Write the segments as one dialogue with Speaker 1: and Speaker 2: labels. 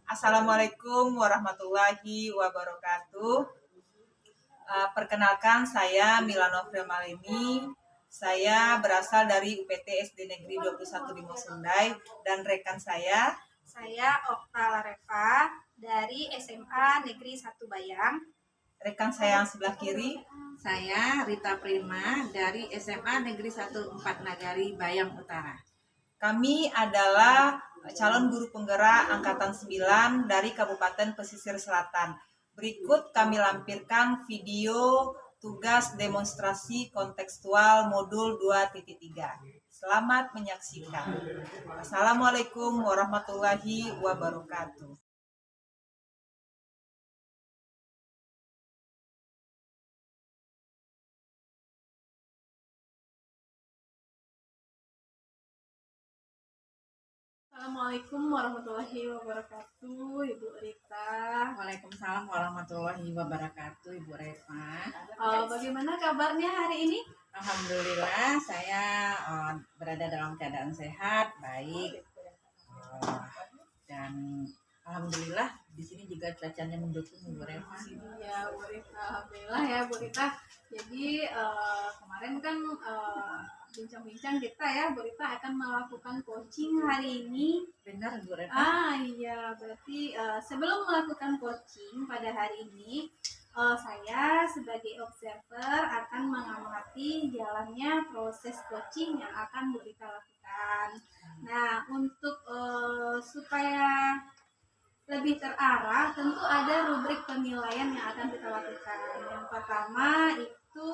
Speaker 1: Assalamualaikum warahmatullahi wabarakatuh. Perkenalkan, saya Mila Novia Malini. Saya berasal dari UPT SD Negeri 21 di Mosundai dan rekan saya.
Speaker 2: Saya Okta Larefa dari SMA Negeri 1 Bayam.
Speaker 1: Rekan saya yang sebelah kiri.
Speaker 3: Saya Rita Prima dari SMA Negeri 1 4 Nagari Bayam Utara.
Speaker 1: Kami adalah calon guru penggerak Angkatan 9 dari Kabupaten Pesisir Selatan. Berikut kami lampirkan video tugas demonstrasi kontekstual modul 2.3. Selamat menyaksikan. Assalamualaikum warahmatullahi wabarakatuh.
Speaker 2: Assalamualaikum warahmatullahi wabarakatuh, Ibu Rita.
Speaker 3: Waalaikumsalam warahmatullahi wabarakatuh, Ibu Reva.
Speaker 2: Bagaimana kabarnya hari ini?
Speaker 3: Alhamdulillah saya berada dalam keadaan sehat, baik, dan alhamdulillah di sini juga cuacanya mendukung, Ibu Reva.
Speaker 2: Ya, Bu Rita. Alhamdulillah ya, Bu Rita. Jadi kemarin kan bincang-bincang kita ya, Bu Rita akan melakukan coaching hari ini.
Speaker 3: Benar, Bu Reva?
Speaker 2: Iya, berarti sebelum melakukan coaching pada hari ini, saya sebagai observer akan mengamati jalannya proses coaching yang akan Bu Rita lakukan. Nah, untuk supaya lebih terarah, tentu ada rubrik penilaian yang akan kita lakukan. Yang pertama itu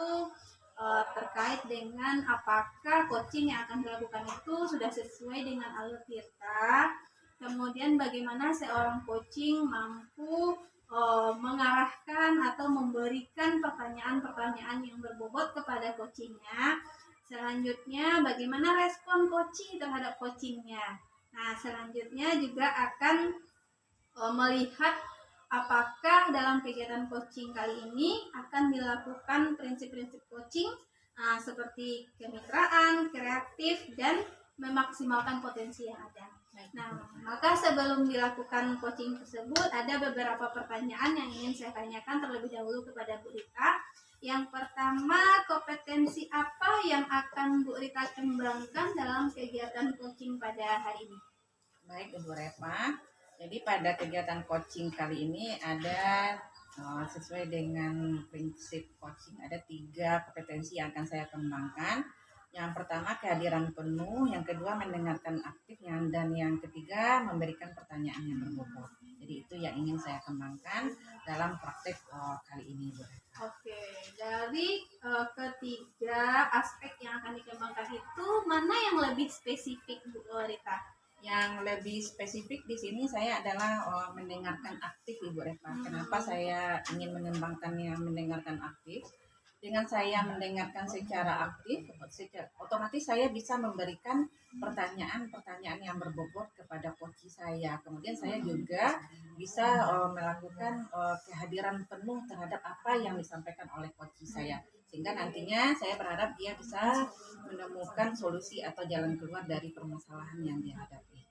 Speaker 2: terkait dengan apakah coaching yang akan dilakukan itu sudah sesuai dengan alur Tirta. Kemudian bagaimana seorang coaching mampu mengarahkan atau memberikan pertanyaan-pertanyaan yang berbobot kepada coachingnya. Selanjutnya bagaimana respon coaching terhadap coachingnya. Nah, selanjutnya juga akan melihat apakah dalam kegiatan coaching kali ini akan dilakukan prinsip-prinsip coaching seperti kemitraan, kreatif, dan memaksimalkan potensi yang ada. Nah, maka sebelum dilakukan coaching tersebut ada beberapa pertanyaan yang ingin saya tanyakan terlebih dahulu kepada Bu Rita. Yang pertama, kompetensi apa yang akan Bu Rita kembangkan dalam kegiatan coaching pada hari ini?
Speaker 3: Baik, Ibu Reva. Jadi pada kegiatan coaching kali ini ada sesuai dengan prinsip coaching, ada 3 kompetensi yang akan saya kembangkan. Yang pertama kehadiran penuh, yang kedua mendengarkan aktif, dan yang ketiga memberikan pertanyaan yang berbobot. Jadi itu yang ingin saya kembangkan dalam praktek kali ini, Bu.
Speaker 2: Oke, dari ketiga aspek yang akan dikembangkan itu mana yang lebih spesifik, Bu Rita?
Speaker 3: Yang lebih spesifik di sini saya adalah mendengarkan aktif, Ibu Reva. Kenapa saya ingin mengembangkan yang mendengarkan aktif? Dengan saya mendengarkan secara aktif, otomatis saya bisa memberikan pertanyaan-pertanyaan yang berbobot kepada coach saya. Kemudian saya juga bisa melakukan kehadiran penuh terhadap apa yang disampaikan oleh coach saya. Sehingga nantinya saya berharap dia bisa menemukan solusi atau jalan keluar dari permasalahan yang dihadapi.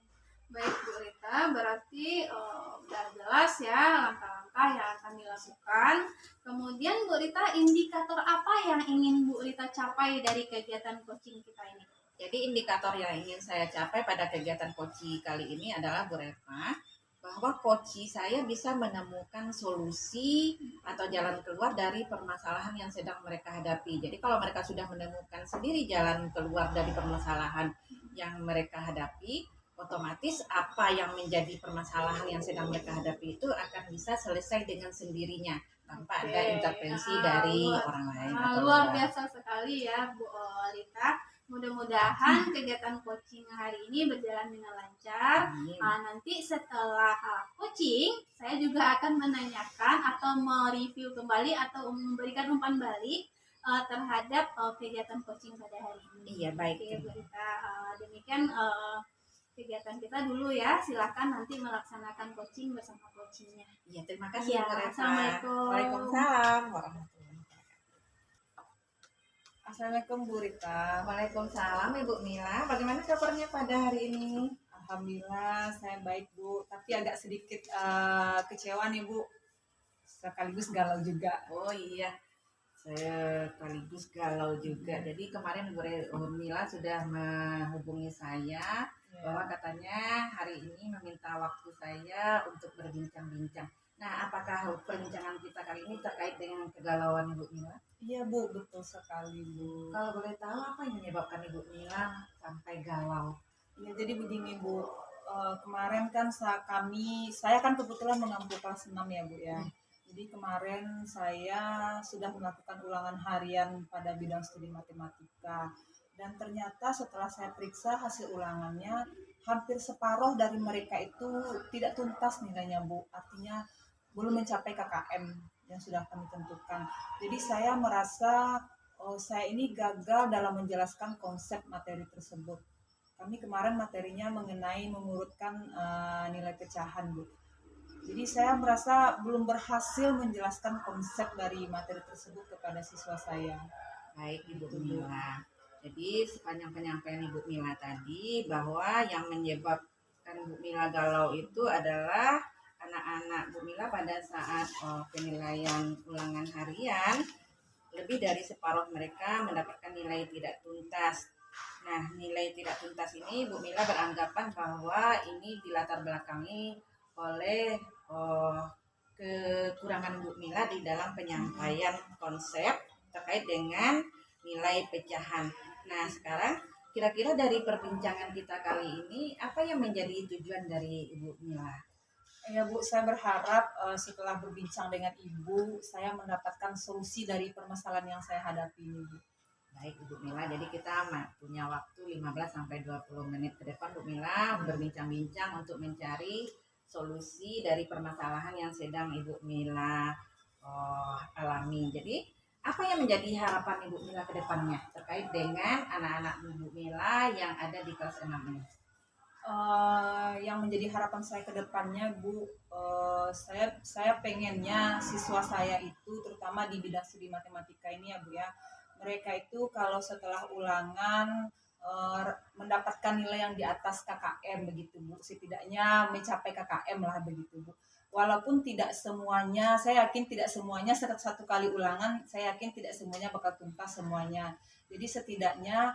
Speaker 2: Baik, Bu Rita, berarti sudah jelas ya langkah-langkah yang akan dilakukan. Kemudian Bu Rita, indikator apa yang ingin Bu Rita capai dari kegiatan coaching kita ini?
Speaker 3: Jadi indikator yang ingin saya capai pada kegiatan coaching kali ini adalah, Bu Reva, bahwa coach saya bisa menemukan solusi atau jalan keluar dari permasalahan yang sedang mereka hadapi. Jadi kalau mereka sudah menemukan sendiri jalan keluar dari permasalahan yang mereka hadapi, otomatis apa yang menjadi permasalahan yang sedang mereka hadapi itu akan bisa selesai dengan sendirinya tanpa ada intervensi dari orang lain.
Speaker 2: Luar biasa sekali ya, Bu Rita. Mudah-mudahan kegiatan coaching hari ini berjalan dengan lancar. Nanti setelah coaching, saya juga akan menanyakan atau mereview kembali atau memberikan umpan balik terhadap kegiatan coaching pada hari ini.
Speaker 3: Iya, baik.
Speaker 2: Oke, Bu Rita. Demikian kegiatan kita dulu ya. Silakan nanti melaksanakan coaching bersama coachingnya.
Speaker 3: Iya, terima kasih, Bu Reva.
Speaker 2: Assalamualaikum.
Speaker 3: Waalaikumsalam warahmatullahi wabarakatuh.
Speaker 1: Assalamualaikum Bu Rita.
Speaker 3: Waalaikumsalam Ibu Mila. Bagaimana kabarnya pada hari ini?
Speaker 1: Alhamdulillah saya baik Bu, tapi agak sedikit kecewa nih Bu, sekaligus galau juga.
Speaker 3: Oh iya, saya sekaligus galau juga. Jadi kemarin Bu Mila sudah menghubungi saya bahwa katanya hari ini meminta waktu saya untuk berbincang-bincang. Nah, apakah perbincangan kita kali ini terkait dengan kegalauan Ibu Mila?
Speaker 1: Iya Bu, betul sekali Bu.
Speaker 3: Kalau boleh tahu apa yang menyebabkan Ibu Mila sampai galau?
Speaker 1: Ya, jadi begini Bu, kemarin kan saya kan kebetulan mengampu kelas 6 ya Bu ya. Jadi kemarin saya sudah melakukan ulangan harian pada bidang studi matematika. Dan ternyata setelah saya periksa hasil ulangannya, hampir separuh dari mereka itu tidak tuntas nilainya Bu. Artinya belum mencapai KKM yang sudah kami tentukan. Jadi saya merasa saya ini gagal dalam menjelaskan konsep materi tersebut. Kami kemarin materinya mengenai mengurutkan nilai pecahan Bu. Jadi saya merasa belum berhasil menjelaskan konsep dari materi tersebut kepada siswa saya.
Speaker 3: Baik Ibu Mila. Jadi sepanjang penyampaian Ibu Mila tadi bahwa yang menyebabkan Bu Mila galau itu adalah anak-anak Bu Mila pada saat penilaian ulangan harian lebih dari separuh mereka mendapatkan nilai tidak tuntas. Nah, nilai tidak tuntas ini Bu Mila beranggapan bahwa ini dilatar belakangi oleh kekurangan Bu Mila di dalam penyampaian konsep terkait dengan nilai pecahan. Nah, sekarang kira-kira dari perbincangan kita kali ini apa yang menjadi tujuan dari Ibu Mila?
Speaker 1: Ya Bu, saya berharap setelah berbincang dengan Ibu, saya mendapatkan solusi dari permasalahan yang saya hadapi ini Bu.
Speaker 3: Baik Ibu Mila, jadi kita punya waktu 15-20 menit ke depan Bu Mila berbincang-bincang untuk mencari solusi dari permasalahan yang sedang Ibu Mila alami. Jadi apa yang menjadi harapan Ibu Mila ke depannya terkait dengan anak-anak Ibu Mila yang ada di kelas 6 ini?
Speaker 1: Yang menjadi harapan saya ke depannya Bu, saya pengennya siswa saya itu terutama di bidang studi matematika ini ya Bu ya, mereka itu kalau setelah ulangan mendapatkan nilai yang di atas KKM begitu Bu, setidaknya mencapai KKM lah begitu Bu. Walaupun tidak semuanya, saya yakin tidak semuanya satu kali ulangan, saya yakin tidak semuanya bakal tuntas semuanya. Jadi setidaknya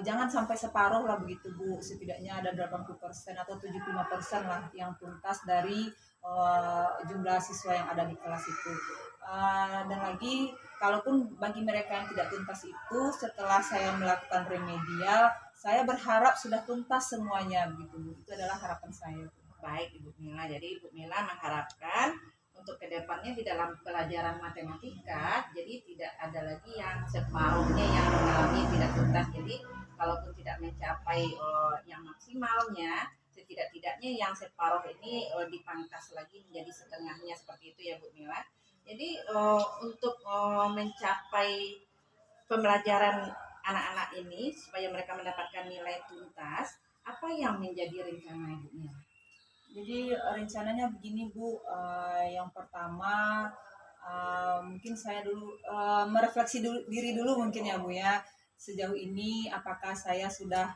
Speaker 1: jangan sampai separuh lah begitu Bu, setidaknya ada 80% atau 75% lah yang tuntas dari jumlah siswa yang ada di kelas itu. Dan lagi, kalaupun bagi mereka yang tidak tuntas itu, setelah saya melakukan remedial, saya berharap sudah tuntas semuanya begitu Bu. Itu adalah harapan saya.
Speaker 3: Baik Ibu Mila, jadi Ibu Mila mengharapkan untuk kedepannya di dalam pelajaran matematika, jadi tidak ada lagi yang separuhnya yang mengalami tidak tuntas. Jadi kalaupun tidak mencapai yang maksimalnya, setidak-tidaknya yang separuh ini dipangkas lagi menjadi setengahnya, seperti itu ya Bu Mila. Jadi untuk mencapai pembelajaran anak-anak ini supaya mereka mendapatkan nilai tuntas, apa yang menjadi rencana Ibu Mila?
Speaker 1: Jadi rencananya begini Bu, yang pertama mungkin saya dulu merefleksi diri dulu mungkin ya Bu ya. Sejauh ini apakah saya sudah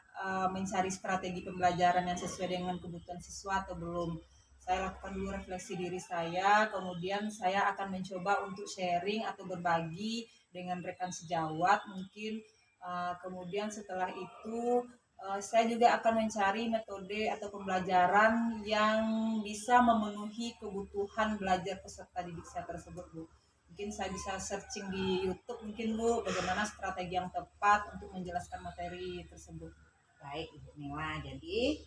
Speaker 1: mencari strategi pembelajaran yang sesuai dengan kebutuhan siswa atau belum. Saya lakukan dulu refleksi diri saya, kemudian saya akan mencoba untuk sharing atau berbagi dengan rekan sejawat mungkin. Kemudian setelah itu saya juga akan mencari metode atau pembelajaran yang bisa memenuhi kebutuhan belajar peserta didik saya tersebut Bu. Mungkin saya bisa searching di YouTube mungkin Bu, bagaimana strategi yang tepat untuk menjelaskan materi tersebut.
Speaker 3: Baik Ibu Mila, jadi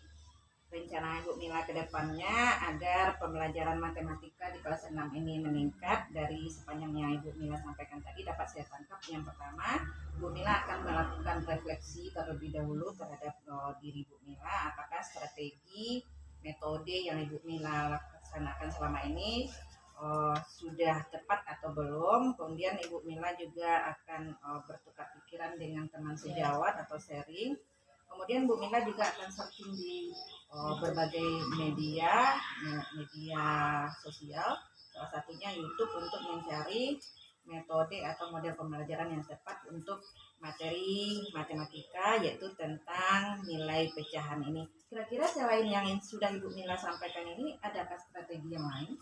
Speaker 3: rencana Ibu Mila ke depannya agar pembelajaran matematika di kelas 6 ini meningkat dari sepanjang yang Ibu Mila sampaikan tadi dapat saya tangkap. Yang pertama, Ibu Mila akan melakukan refleksi terlebih dahulu terhadap diri Ibu Mila, apakah strategi, metode yang Ibu Mila laksanakan selama ini sudah tepat atau belum. Kemudian Ibu Mila juga akan bertukar pikiran dengan teman sejawat atau sharing. Kemudian Bu Mila juga akan searching di berbagai media sosial, salah satunya YouTube untuk mencari metode atau model pembelajaran yang tepat untuk materi matematika, yaitu tentang nilai pecahan ini. Kira-kira selain yang sudah Ibu Mila sampaikan ini, adakah strategi yang lain?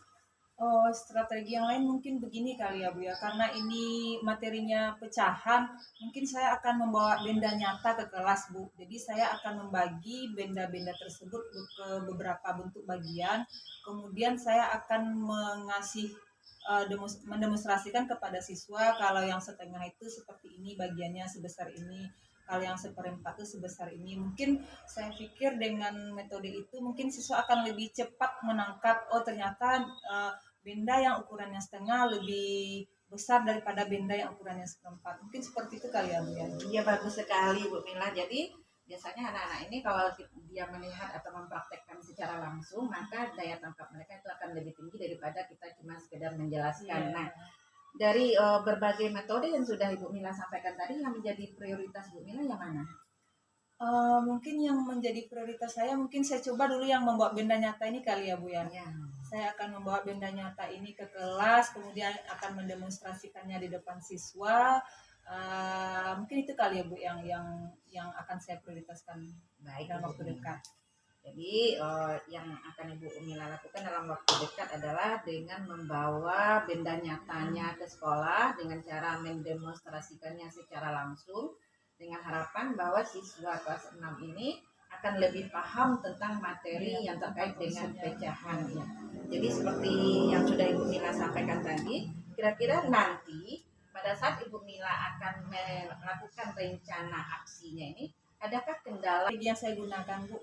Speaker 1: Oh, strategi yang lain mungkin begini kali ya Bu ya, karena ini materinya pecahan, mungkin saya akan membawa benda nyata ke kelas Bu. Jadi saya akan membagi benda-benda tersebut ke beberapa bentuk bagian, kemudian saya akan mendemonstrasikan kepada siswa kalau yang setengah itu seperti ini bagiannya sebesar ini, kalau yang seperempat itu sebesar ini. Mungkin saya pikir dengan metode itu mungkin siswa akan lebih cepat menangkap, oh ternyata benda yang ukurannya setengah lebih besar daripada benda yang ukurannya seperempat. Mungkin seperti itu kali ya Bu ya.
Speaker 3: Iya, bagus sekali Bu Mila. Jadi biasanya anak-anak ini kalau dia melihat atau mempraktekkan secara langsung, maka daya tangkap mereka itu akan lebih tinggi daripada kita cuma sekedar menjelaskan.
Speaker 1: Iya.
Speaker 3: Nah, dari berbagai metode yang sudah Ibu Mila sampaikan tadi, yang menjadi prioritas Bu Mila yang mana?
Speaker 1: Mungkin yang menjadi prioritas saya, mungkin saya coba dulu yang membawa benda nyata ini kali ya Bu ya.
Speaker 3: Ya.
Speaker 1: Saya akan membawa benda nyata ini ke kelas, kemudian akan mendemonstrasikannya di depan siswa. Mungkin itu kali ya Bu yang akan saya prioritaskan
Speaker 3: Baik,
Speaker 1: dalam
Speaker 3: Ibu
Speaker 1: waktu
Speaker 3: Mila.
Speaker 1: dekat.
Speaker 3: Jadi yang akan Ibu Mila lakukan dalam waktu dekat adalah dengan membawa benda nyatanya ke sekolah dengan cara mendemonstrasikannya secara langsung, dengan harapan bahwa siswa kelas 6 ini akan lebih paham tentang materi yang terkait dengan pecahan. Ya. Jadi seperti yang sudah Ibu Mila sampaikan tadi, kira-kira nanti pada saat Ibu Mila akan melakukan rencana aksinya ini, adakah kendala
Speaker 1: Strategi yang saya gunakan Bu,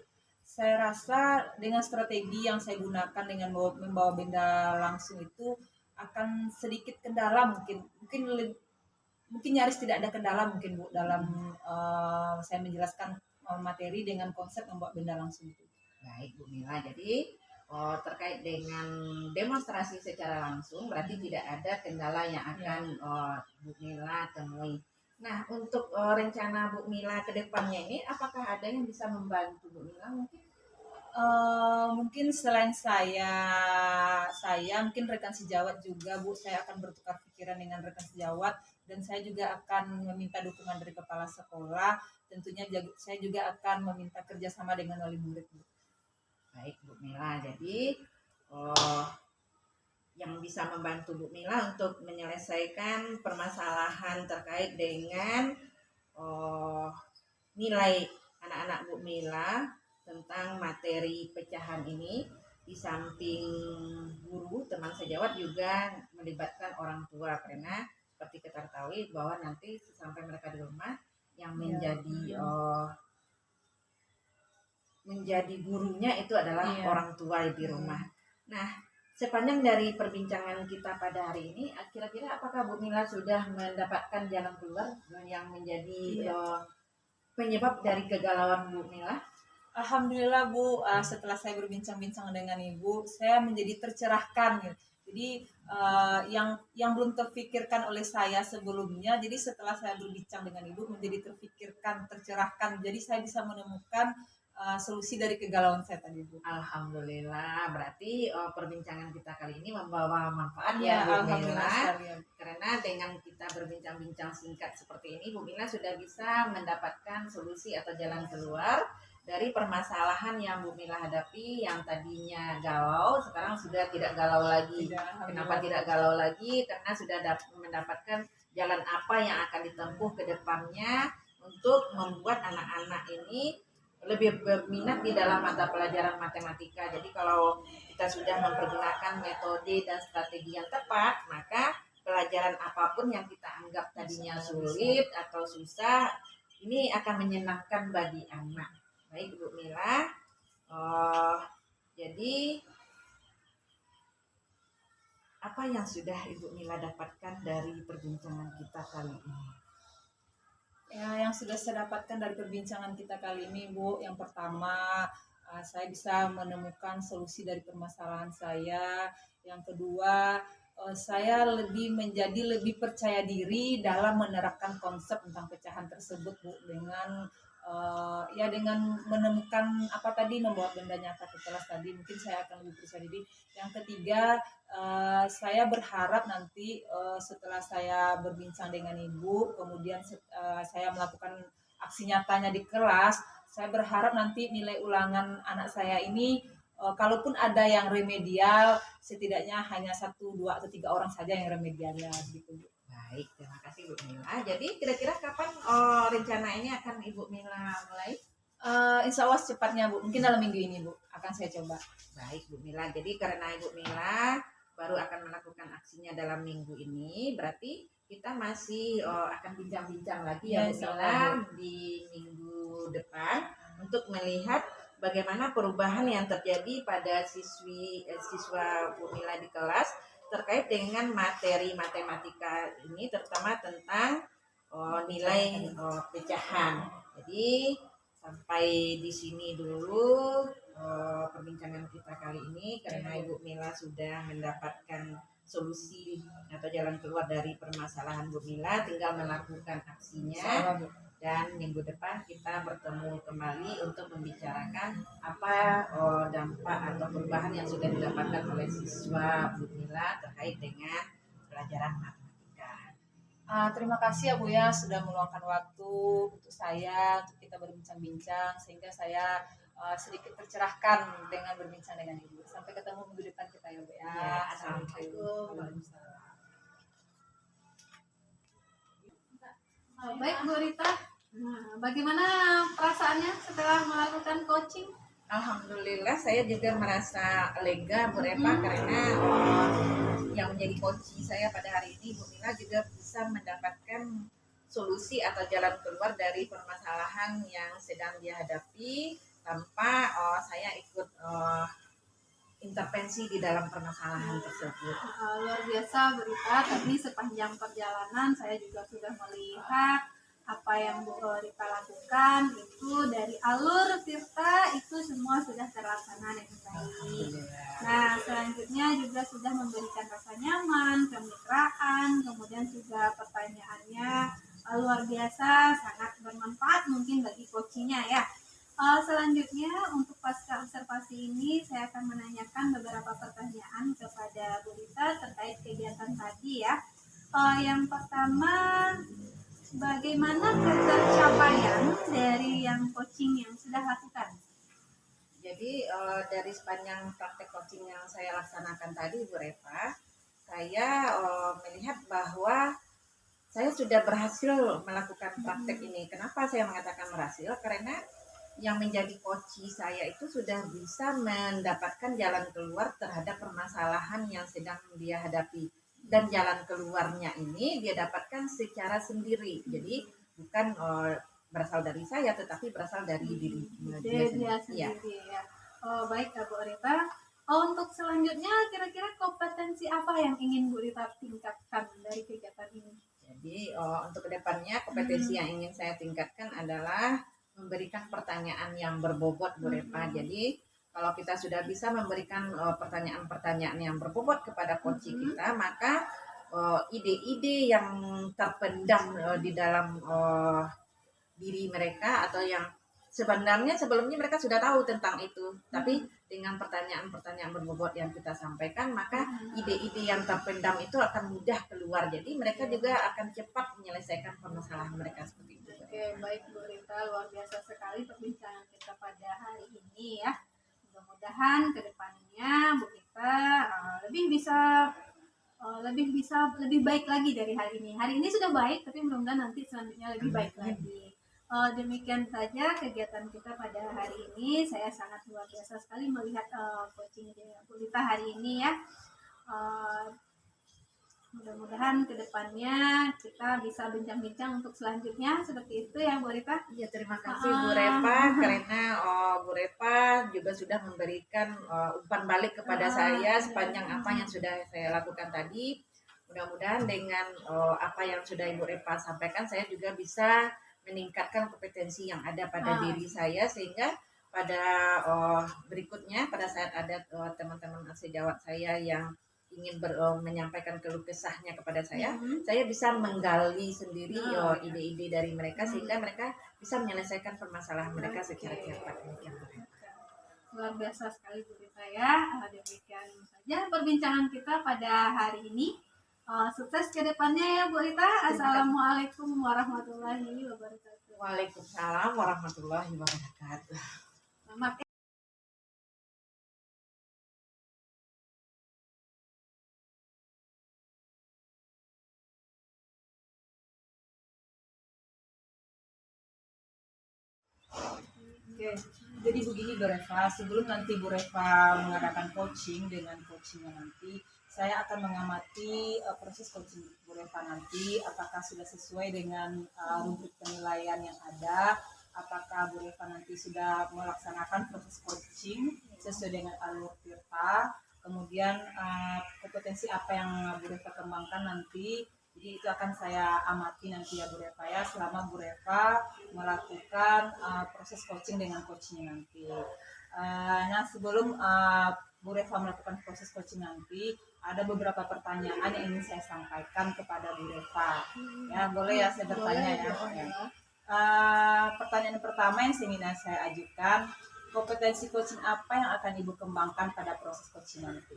Speaker 1: saya rasa dengan strategi yang saya gunakan dengan membawa benda langsung itu akan sedikit kendala, mungkin nyaris tidak ada kendala mungkin Bu dalam saya menjelaskan materi dengan konsep membawa benda langsung itu.
Speaker 3: Baik Bu Mila, jadi terkait dengan demonstrasi secara langsung berarti tidak ada kendala yang akan Bu Mila temui. Nah, untuk rencana Bu Mila ke depannya ini, apakah ada yang bisa membantu Bu Mila mungkin?
Speaker 1: Mungkin selain saya mungkin rekan sejawat juga Bu, saya akan bertukar pikiran dengan rekan sejawat dan saya juga akan meminta dukungan dari kepala sekolah. Tentunya saya juga akan meminta kerjasama dengan wali murid Bu.
Speaker 3: Baik Bu Mila, jadi yang bisa membantu Bu Mila untuk menyelesaikan permasalahan terkait dengan nilai anak-anak Bu Mila tentang materi pecahan ini, di samping guru, teman sejawat juga melibatkan orang tua, karena seperti kita ketahui bahwa nanti sampai mereka di rumah yang menjadi gurunya itu adalah orang tua di rumah. Nah, sepanjang dari perbincangan kita pada hari ini, kira-kira apakah Bu Mila sudah mendapatkan jalan keluar yang menjadi penyebab dari kegalauan Bu Mila?
Speaker 1: Alhamdulillah Bu, setelah saya berbincang-bincang dengan Ibu, saya menjadi tercerahkan gitu. Jadi yang belum terpikirkan oleh saya sebelumnya, jadi setelah saya berbincang dengan Ibu menjadi terpikirkan, tercerahkan. Jadi saya bisa menemukan solusi dari kegalauan saya tadi Bu.
Speaker 3: Alhamdulillah, berarti perbincangan kita kali ini membawa manfaat
Speaker 1: Ya,
Speaker 3: Bu
Speaker 1: alhamdulillah
Speaker 3: Mila.
Speaker 1: sekali.
Speaker 3: Karena dengan kita berbincang-bincang singkat seperti ini, Bu Mila sudah bisa mendapatkan solusi atau jalan keluar dari permasalahan yang Bu Mila hadapi, yang tadinya galau, sekarang sudah tidak galau lagi. Kenapa tidak galau lagi? Karena sudah mendapatkan jalan apa yang akan ditempuh ke depannya untuk membuat anak-anak ini lebih berminat di dalam mata pelajaran matematika. Jadi kalau kita sudah mempergunakan metode dan strategi yang tepat, maka pelajaran apapun yang kita anggap tadinya sulit atau susah, ini akan menyenangkan bagi anak. Baik Bu Mila, jadi apa yang sudah Ibu Mila dapatkan dari perbincangan kita kali ini?
Speaker 1: Ya, yang sudah saya dapatkan dari perbincangan kita kali ini Bu, yang pertama saya bisa menemukan solusi dari permasalahan saya. Yang kedua, saya menjadi lebih percaya diri dalam menerapkan konsep tentang pecahan tersebut Bu, dengan ya dengan menemukan apa tadi membawa benda nyata ke kelas tadi mungkin saya akan lebih percaya diri. Yang ketiga, saya berharap nanti setelah saya berbincang dengan ibu, kemudian saya melakukan aksi nyatanya di kelas, saya berharap nanti nilai ulangan anak saya ini kalaupun ada yang remedial, setidaknya hanya 1, 2, atau 3 orang saja yang remedialnya gitu.
Speaker 3: Baik, terima kasih Bu Mila. Jadi kira-kira kapan rencana ini akan Ibu Mila mulai?
Speaker 1: Insya Allah secepatnya Bu, mungkin dalam minggu ini Bu akan saya coba.
Speaker 3: Baik Bu Mila, jadi karena Ibu Mila baru akan melakukan aksinya dalam minggu ini, berarti kita masih akan bincang-bincang lagi ya
Speaker 1: Ya,
Speaker 3: Bu
Speaker 1: insya
Speaker 3: Mila
Speaker 1: Allah,
Speaker 3: di minggu depan untuk melihat bagaimana perubahan yang terjadi pada siswa Bu Mila di kelas terkait dengan materi matematika ini, terutama tentang nilai pecahan. Jadi sampai di sini dulu perbincangan kita kali ini, karena Ibu Mila sudah mendapatkan solusi atau jalan keluar dari permasalahan Bu Mila, tinggal melakukan
Speaker 1: Insya
Speaker 3: aksinya.
Speaker 1: Allah Bu.
Speaker 3: Dan minggu depan kita bertemu kembali untuk membicarakan apa dampak atau perubahan yang sudah didapatkan oleh siswa Bu Mila terkait dengan pelajaran matematika.
Speaker 1: Terima kasih ya Bu ya sudah meluangkan waktu untuk saya, untuk kita berbincang-bincang sehingga saya sedikit tercerahkan dengan berbincang dengan Ibu. Sampai ketemu minggu depan kita ya Bu ya.
Speaker 3: Ya, assalamualaikum.
Speaker 2: Baik Bu Rita, nah, bagaimana perasaannya setelah melakukan coaching?
Speaker 3: Alhamdulillah saya juga merasa lega Bu Repa, karena yang menjadi kunci saya pada hari ini Bu Mila juga bisa mendapatkan solusi atau jalan keluar dari permasalahan yang sedang dihadapi tanpa saya ikut intervensi di dalam permasalahan tersebut.
Speaker 2: Luar biasa Berita, tadi sepanjang perjalanan saya juga sudah melihat apa yang Bu Rita lakukan itu dari alur Tirta itu semua sudah terlaksana dengan baik. Nah selanjutnya juga sudah memberikan rasa nyaman, kemitraan, kemudian juga pertanyaannya luar biasa, sangat bermanfaat mungkin bagi coachingnya ya. Selanjutnya untuk pasca observasi ini saya akan menanyakan beberapa pertanyaan kepada Bu Rita terkait kegiatan tadi ya. Yang pertama, bagaimana pencapaian dari yang coaching yang sudah lakukan?
Speaker 3: Jadi dari sepanjang praktek coaching yang saya laksanakan tadi Bu Repa, saya melihat bahwa saya sudah berhasil melakukan praktek ini. Kenapa saya mengatakan berhasil? Karena yang menjadi coach saya itu sudah bisa mendapatkan jalan keluar terhadap permasalahan yang sedang dia hadapi, dan jalan keluarnya ini dia dapatkan secara sendiri, jadi bukan berasal dari saya tetapi berasal dari diri dia
Speaker 2: sendiri ya. Baik Bu Rita, untuk selanjutnya kira-kira kompetensi apa yang ingin Bu Rita tingkatkan dari kegiatan ini?
Speaker 3: Jadi untuk kedepannya kompetensi yang ingin saya tingkatkan adalah memberikan pertanyaan yang berbobot Bu Repa. Jadi kalau kita sudah bisa memberikan pertanyaan-pertanyaan yang berbobot kepada coach kita, maka ide-ide yang terpendam di dalam diri mereka atau yang sebenarnya sebelumnya mereka sudah tahu tentang itu, tapi dengan pertanyaan-pertanyaan berbobot yang kita sampaikan, maka ide-ide yang terpendam itu akan mudah keluar. Jadi mereka juga akan cepat menyelesaikan permasalahan mereka seperti itu.
Speaker 2: Oke, baik Bu Rita, luar biasa sekali perbincangan kita pada hari ini ya. Mudah-mudahan kedepannya Bu Rita lebih baik lagi dari hari ini. Hari ini sudah baik, tapi mudah-mudahan nanti selanjutnya lebih baik lagi. Demikian saja kegiatan kita pada hari ini. Saya sangat luar biasa sekali melihat coaching Bu Rita hari ini ya. Mudah-mudahan kedepannya kita bisa bincang-bincang untuk selanjutnya seperti itu ya Bu Rita.
Speaker 3: Iya, terima kasih Bu Repa, karena Bu Repa juga sudah memberikan umpan balik kepada saya sepanjang apa yang sudah saya lakukan tadi. Mudah-mudahan dengan apa yang sudah Ibu Repa sampaikan, saya juga bisa meningkatkan kompetensi yang ada pada diri saya, sehingga pada berikutnya pada saat ada teman-teman sejawat saya yang ingin menyampaikan keluh kesahnya kepada saya bisa menggali sendiri ide-ide dari mereka sehingga mereka bisa menyelesaikan permasalahan mereka secara cepat. Demikian, Bu Reva.
Speaker 2: Luar biasa sekali Bu Rita ya. Demikian saja perbincangan kita pada hari ini. Sukses ke depannya ya Bu Rita. Assalamualaikum warahmatullahi wabarakatuh.
Speaker 3: Waalaikumsalam warahmatullahi wabarakatuh.
Speaker 2: Selamat
Speaker 1: Oke, jadi begini Bu Reva, sebelum nanti Bu Reva mengadakan coaching dengan coachingnya nanti, saya akan mengamati proses coaching Bu Reva nanti, apakah sudah sesuai dengan rubrik penilaian yang ada, apakah Bu Reva nanti sudah melaksanakan proses coaching sesuai dengan alur Tirta, kemudian kompetensi apa yang Bu Reva kembangkan nanti. Jadi itu akan saya amati nanti ya Bu Reva ya, selama Bu Reva melakukan proses coaching dengan coaching nanti. Nah sebelum Bu Reva melakukan proses coaching nanti, ada beberapa pertanyaan yang ingin saya sampaikan kepada Bu Reva. Ya boleh ya saya bertanya ya. Pertanyaan pertama yang ingin saya ajukan, kompetensi coaching apa yang akan Ibu kembangkan pada proses coaching nanti?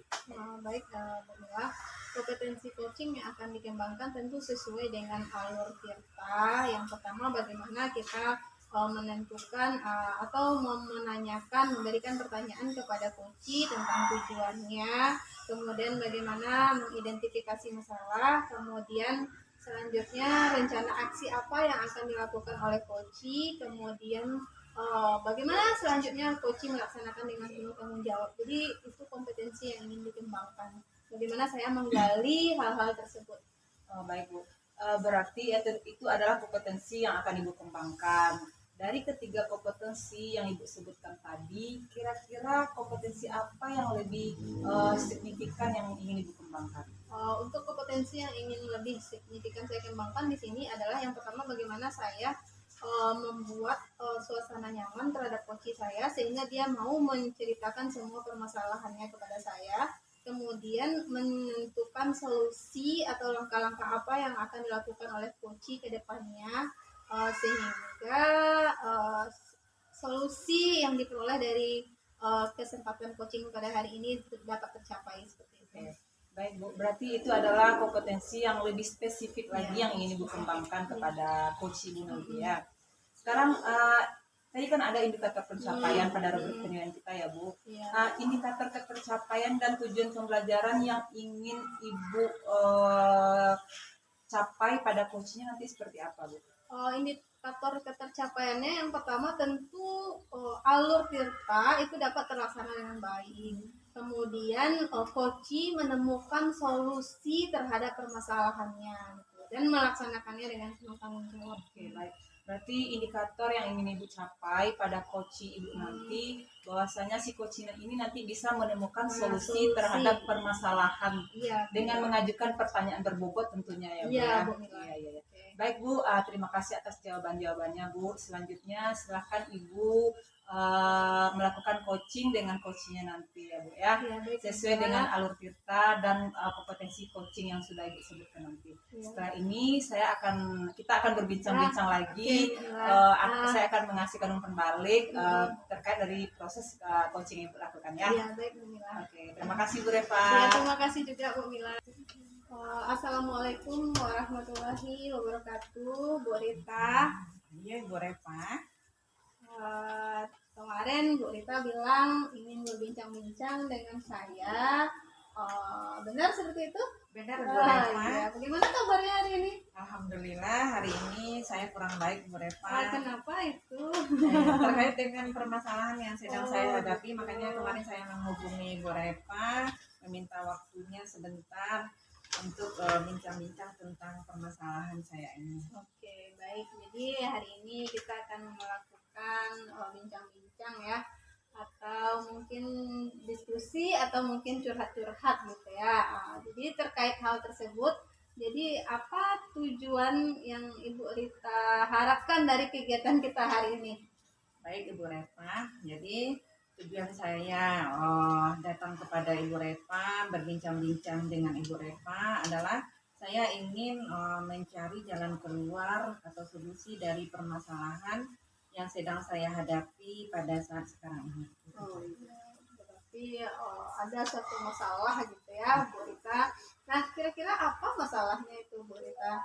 Speaker 2: baik Bu Mila. Kompetensi coaching yang akan dikembangkan tentu sesuai dengan alur Tirta. Yang pertama bagaimana kita menentukan atau menanyakan, memberikan pertanyaan kepada coach tentang tujuannya, kemudian bagaimana mengidentifikasi masalah, kemudian selanjutnya rencana aksi apa yang akan dilakukan oleh coach, kemudian bagaimana selanjutnya coach melaksanakan dengan penuh tanggung jawab. Jadi itu kompetensi yang ingin dikembangkan. Bagaimana saya menggali hal-hal tersebut.
Speaker 1: Baik Bu, berarti itu adalah kompetensi yang akan Ibu kembangkan. Dari ketiga kompetensi yang Ibu sebutkan tadi, kira-kira kompetensi apa yang lebih signifikan yang ingin Ibu kembangkan?
Speaker 2: Untuk kompetensi yang ingin lebih signifikan saya kembangkan di sini adalah yang pertama bagaimana saya membuat suasana nyaman terhadap coach saya sehingga dia mau menceritakan semua permasalahannya kepada saya. Kemudian menentukan solusi atau langkah-langkah apa yang akan dilakukan oleh coach ke depannya sehingga solusi yang diperoleh dari kesempatan coaching pada hari ini dapat tercapai seperti itu.
Speaker 1: Baik Bu, berarti itu adalah kompetensi yang lebih spesifik lagi yang ingin Ibu kembangkan kepada coach Ibu nanti ya. Sekarang tadi kan ada indikator pencapaian pada rubrik penilaian kita ya Bu. Indikator ketercapaian dan tujuan pembelajaran yang ingin Ibu capai pada coachnya nanti seperti apa Bu?
Speaker 2: Indikator ketercapaiannya yang pertama tentu alur Tirta itu dapat terlaksana dengan baik. Kemudian coach menemukan solusi terhadap permasalahannya gitu, dan melaksanakannya dengan penuh tanggung jawab.
Speaker 1: Oke, baik. Berarti indikator yang ingin Ibu capai pada coach Ibu nanti bahwasanya si coach ini nanti bisa menemukan solusi terhadap permasalahan dengan mengajukan pertanyaan berbobot tentunya ya Bu. Iya. Baik Bu, terima kasih atas jawabannya Bu. Selanjutnya silahkan Ibu melakukan coaching dengan coachnya nanti ya Bu ya, sesuai dengan alur Tirta dan kompetensi coaching yang sudah Ibu sebutkan nanti. Setelah ini kita akan berbincang-bincang lagi. Saya akan mengasihkan umpan balik terkait dari proses coaching yang Ibu lakukan ya.
Speaker 2: Baik Bu Mila.
Speaker 1: Oke, terima kasih Bu Reva.
Speaker 2: Terima kasih juga Bu Mila. Assalamualaikum warahmatullahi wabarakatuh, Bu Rita.
Speaker 3: Iya Bu Reva.
Speaker 2: Kemarin Bu Rita bilang ingin berbincang-bincang dengan saya. Benar seperti itu?
Speaker 3: Benar Bu Reva.
Speaker 2: Ya. Bagaimana kabarnya hari ini?
Speaker 3: Alhamdulillah hari ini saya kurang baik Bu Reva.
Speaker 2: Kenapa itu?
Speaker 3: Terkait dengan permasalahan yang sedang saya hadapi, makanya kemarin saya menghubungi Bu Reva, meminta waktunya sebentar untuk bincang-bincang tentang permasalahan saya ini.
Speaker 2: Oke, baik. Jadi hari ini kita akan melakukan bincang-bincang ya, atau mungkin diskusi atau mungkin curhat-curhat gitu ya. Jadi terkait hal tersebut, jadi apa tujuan yang Ibu Rita harapkan dari kegiatan kita hari ini?
Speaker 3: Baik Ibu Reva, jadi tujuan saya datang kepada Ibu Repa, berbincang-bincang dengan Ibu Repa adalah saya ingin mencari jalan keluar atau solusi dari permasalahan yang sedang saya hadapi pada saat sekarang ini.
Speaker 2: Oh iya, berarti ada satu masalah gitu ya, Bu Rita. Nah, kira-kira apa masalahnya itu, Bu Rita?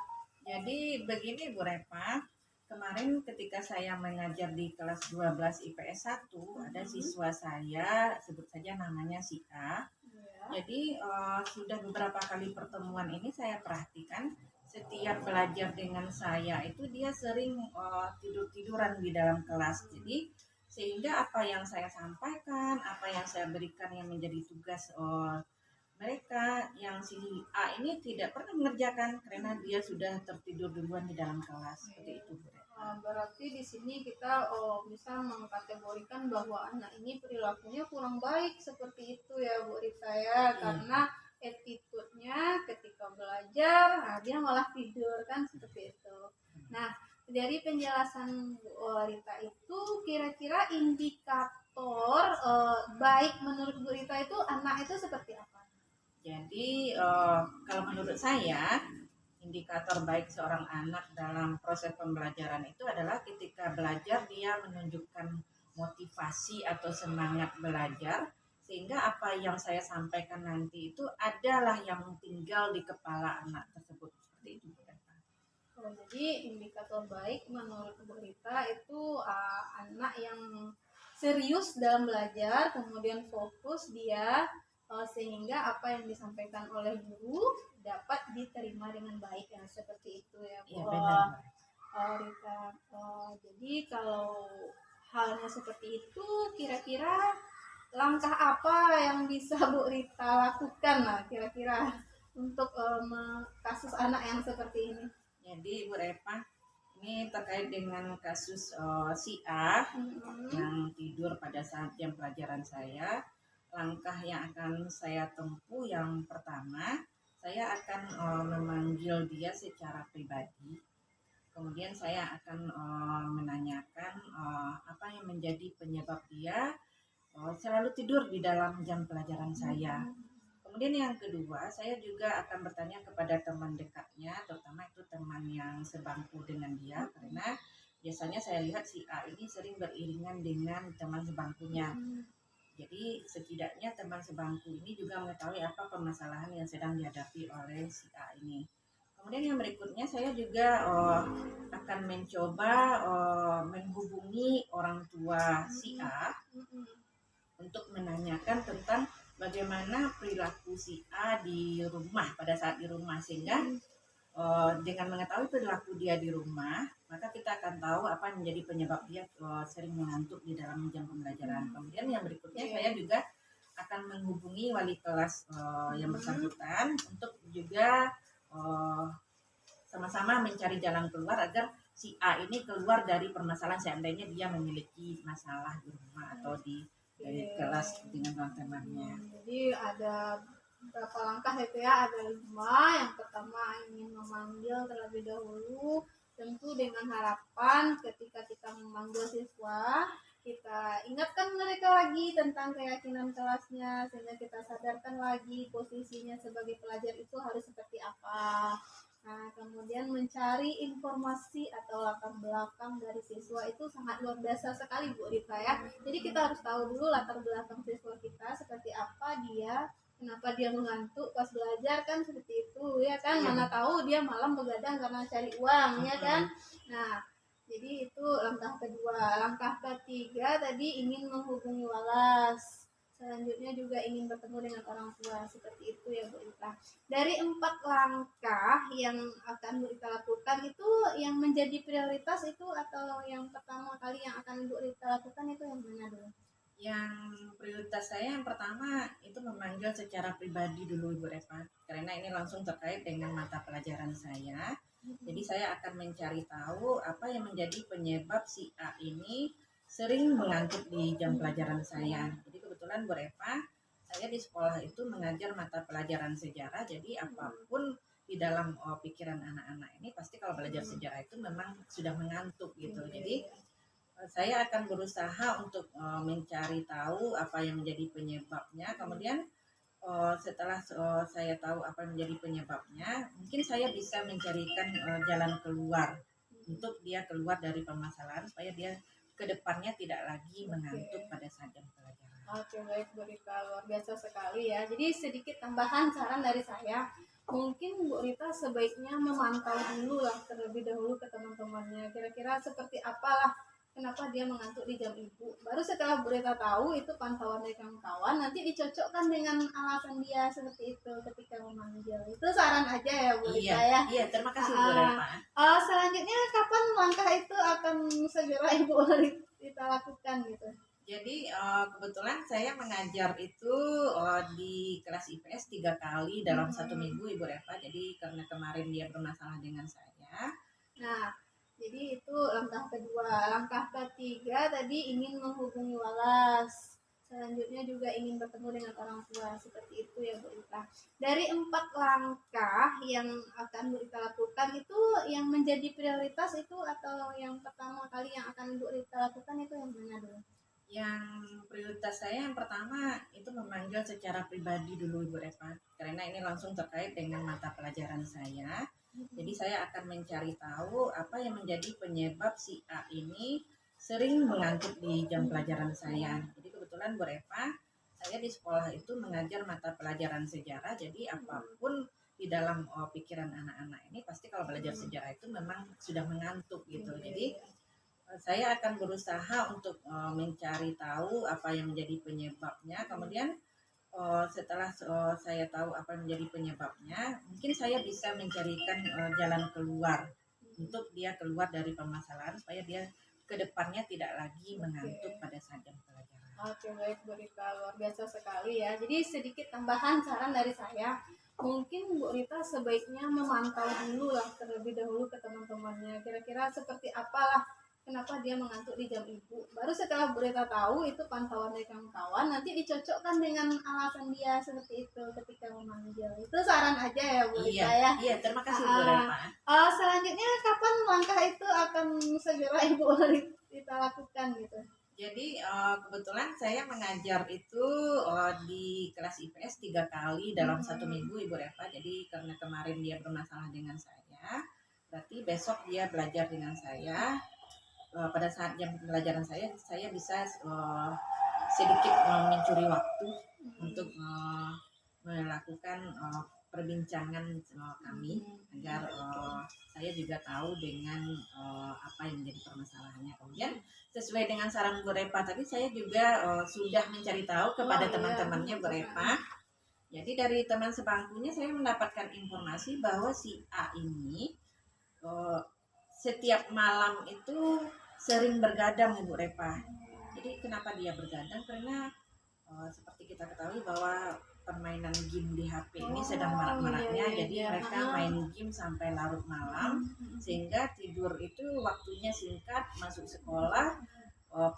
Speaker 3: Jadi begini Bu Repa, kemarin ketika saya mengajar di kelas 12 IPS 1, ada siswa saya, sebut saja namanya si A.
Speaker 2: Ya.
Speaker 3: Jadi sudah beberapa kali pertemuan ini saya perhatikan setiap belajar dengan saya itu dia sering tidur-tiduran di dalam kelas. Jadi sehingga apa yang saya sampaikan, apa yang saya berikan yang menjadi tugas mereka yang si A ini tidak pernah mengerjakan karena dia sudah tertidur duluan di dalam kelas. Seperti itu, Bu.
Speaker 2: Berarti di sini kita bisa mengkategorikan bahwa anak ini perilakunya kurang baik seperti itu ya, Bu Rita ya, karena attitude-nya ketika belajar, dia malah tidur kan seperti itu. Nah, dari penjelasan Bu Rita itu kira-kira indikator baik menurut Bu Rita itu anak itu seperti apa?
Speaker 3: Jadi kalau menurut saya indikator baik seorang anak dalam proses pembelajaran itu adalah ketika belajar dia menunjukkan motivasi atau semangat belajar sehingga apa yang saya sampaikan nanti itu adalah yang tinggal di kepala anak tersebut. Seperti itu.
Speaker 2: Jadi indikator baik menurut Bu Rita itu anak yang serius dalam belajar, kemudian fokus dia sehingga apa yang disampaikan oleh guru dapat diterima dengan baik ya, seperti itu ya Bu.
Speaker 3: Iya benar.
Speaker 2: Rita. Jadi kalau halnya seperti itu, kira-kira langkah apa yang bisa Bu Rita lakukan lah kira-kira untuk kasus anak yang seperti ini?
Speaker 3: Jadi Bu Repa, ini terkait dengan kasus si A yang tidur pada saat jam pelajaran saya. Langkah yang akan saya tempuh yang pertama, saya akan memanggil dia secara pribadi. Kemudian saya akan menanyakan apa yang menjadi penyebab dia selalu tidur di dalam jam pelajaran saya. Kemudian yang kedua, saya juga akan bertanya kepada teman dekatnya, terutama itu teman yang sebangku dengan dia, karena biasanya saya lihat si A ini sering beriringan dengan teman sebangkunya. Jadi setidaknya teman sebangku ini juga mengetahui apa permasalahan yang sedang dihadapi oleh si A ini. Kemudian yang berikutnya saya juga akan mencoba menghubungi orang tua si A untuk menanyakan tentang bagaimana perilaku si A di rumah pada saat di rumah, sehingga dengan mengetahui perilaku dia di rumah, maka kita akan tahu apa yang menjadi penyebab dia sering mengantuk di dalam jam pembelajaran. Kemudian yang berikutnya saya juga akan menghubungi wali kelas yang bersangkutan untuk juga sama-sama mencari jalan keluar agar si A ini keluar dari permasalahan seandainya dia memiliki masalah di rumah atau di kelas dengan teman-temannya.
Speaker 2: Jadi ada beberapa langkah itu ya, ada 5. Yang pertama ingin memanggil terlebih dahulu, tentu dengan harapan ketika kita memanggil siswa kita ingatkan mereka lagi tentang keyakinan kelasnya, sehingga kita sadarkan lagi posisinya sebagai pelajar itu harus seperti apa. Nah, kemudian mencari informasi atau latar belakang dari siswa itu sangat luar biasa sekali Bu Rita ya. Jadi kita harus tahu dulu latar belakang siswa kita seperti apa dia, kenapa dia mengantuk pas belajar kan seperti itu ya kan. Mana tahu dia malam begadang karena cari uang ya kan. Nah, jadi itu langkah kedua. Langkah ketiga tadi ingin menghubungi walas. Selanjutnya juga ingin bertemu dengan orang tua, seperti itu ya Bu Rita. Dari 4 langkah yang akan Bu Rita lakukan itu yang menjadi prioritas itu atau yang pertama kali yang akan Bu Rita lakukan itu yang mana dulu?
Speaker 3: Yang prioritas saya yang pertama itu memanggil secara pribadi dulu Ibu Repa, karena ini langsung terkait dengan mata pelajaran saya. Jadi saya akan mencari tahu apa yang menjadi penyebab si A ini sering mengantuk di jam pelajaran saya. Jadi kebetulan Bu Repa, saya di sekolah itu mengajar mata pelajaran sejarah. Jadi apapun di dalam pikiran anak-anak ini pasti kalau belajar sejarah itu memang sudah mengantuk gitu. Jadi saya akan berusaha untuk mencari tahu apa yang menjadi penyebabnya. Kemudian setelah saya tahu apa yang menjadi penyebabnya, mungkin saya bisa mencarikan jalan keluar untuk dia keluar dari permasalahan supaya dia kedepannya tidak lagi mengantuk pada saat jam pelajaran.
Speaker 2: Oke, baik Bu Rita, luar biasa sekali ya. Jadi sedikit tambahan saran dari saya, mungkin Bu Rita sebaiknya memantau dulu lah terlebih dahulu ke teman-temannya. Kira-kira seperti apalah kenapa dia mengantuk di jam ibu. Baru setelah Bu Rita tahu itu pantauan dari kawan-kawan, nanti dicocokkan dengan alasan dia seperti itu ketika memanggil. Itu saran aja ya Bu Rita ya.
Speaker 3: Iya, terima kasih Bu Reva.
Speaker 2: Selanjutnya kapan langkah itu akan segera Ibu Rita lakukan gitu?
Speaker 3: Jadi kebetulan saya mengajar itu di kelas IPS 3 kali dalam satu minggu Ibu Reva. Jadi karena kemarin dia bermasalah dengan saya.
Speaker 2: Nah, jadi itu langkah kedua. Langkah ketiga tadi ingin menghubungi Walas. Selanjutnya juga ingin bertemu dengan orang tua. Seperti itu ya Bu Rita. Dari 4 langkah yang akan Bu Rita lakukan itu yang menjadi prioritas itu atau yang pertama kali yang akan Bu Rita lakukan itu yang mana dulu?
Speaker 3: Yang prioritas saya yang pertama itu memanggil secara pribadi dulu Ibu Reva. Karena ini langsung terkait dengan mata pelajaran saya. Jadi saya akan mencari tahu apa yang menjadi penyebab si A ini sering mengantuk di jam pelajaran saya. Jadi kebetulan Bu Reva, saya di sekolah itu mengajar mata pelajaran sejarah. Jadi apapun di dalam pikiran anak-anak ini pasti kalau belajar sejarah itu memang sudah mengantuk gitu. Jadi saya akan berusaha untuk mencari tahu apa yang menjadi penyebabnya. Kemudian setelah saya tahu apa yang menjadi penyebabnya, mungkin saya bisa mencarikan jalan keluar untuk dia keluar dari permasalahan supaya dia kedepannya tidak lagi mengantuk pada saat jam pelajaran.
Speaker 2: Oke, baik Bu Rita, luar biasa sekali ya. Jadi sedikit tambahan saran dari saya, mungkin Bu Rita sebaiknya memantau dulu lah terlebih dahulu ke teman-temannya. Kira-kira seperti apalah kenapa dia mengantuk di jam ibu. Baru setelah Bu Rita tahu itu pantauan dari kawan-kawan, nanti dicocokkan dengan alasan dia seperti itu ketika memanggil. Itu saran aja ya Bu Rita ya.
Speaker 3: Iya, terima kasih Bu Reva.
Speaker 2: Selanjutnya kapan langkah itu akan segera Ibu Rita lakukan gitu?
Speaker 3: Jadi kebetulan saya mengajar itu di kelas IPS 3 kali dalam satu minggu Ibu Reva. Jadi karena kemarin dia bermasalah dengan saya, berarti besok dia belajar dengan saya. Pada saat jam pelajaran saya bisa sedikit mencuri waktu untuk melakukan perbincangan kami agar saya juga tahu dengan apa yang menjadi permasalahannya. Kemudian sesuai dengan saran Bu Reva tadi, saya juga sudah mencari tahu kepada teman-temannya Bu Reva. Jadi dari teman sebangkunya saya mendapatkan informasi bahwa si A ini setiap malam itu sering bergadang Ibu Reva. Jadi kenapa dia bergadang? Karena seperti kita ketahui bahwa permainan game di HP ini sedang marak-maraknya. Jadi mereka main game sampai larut malam, sehingga tidur itu waktunya singkat, masuk sekolah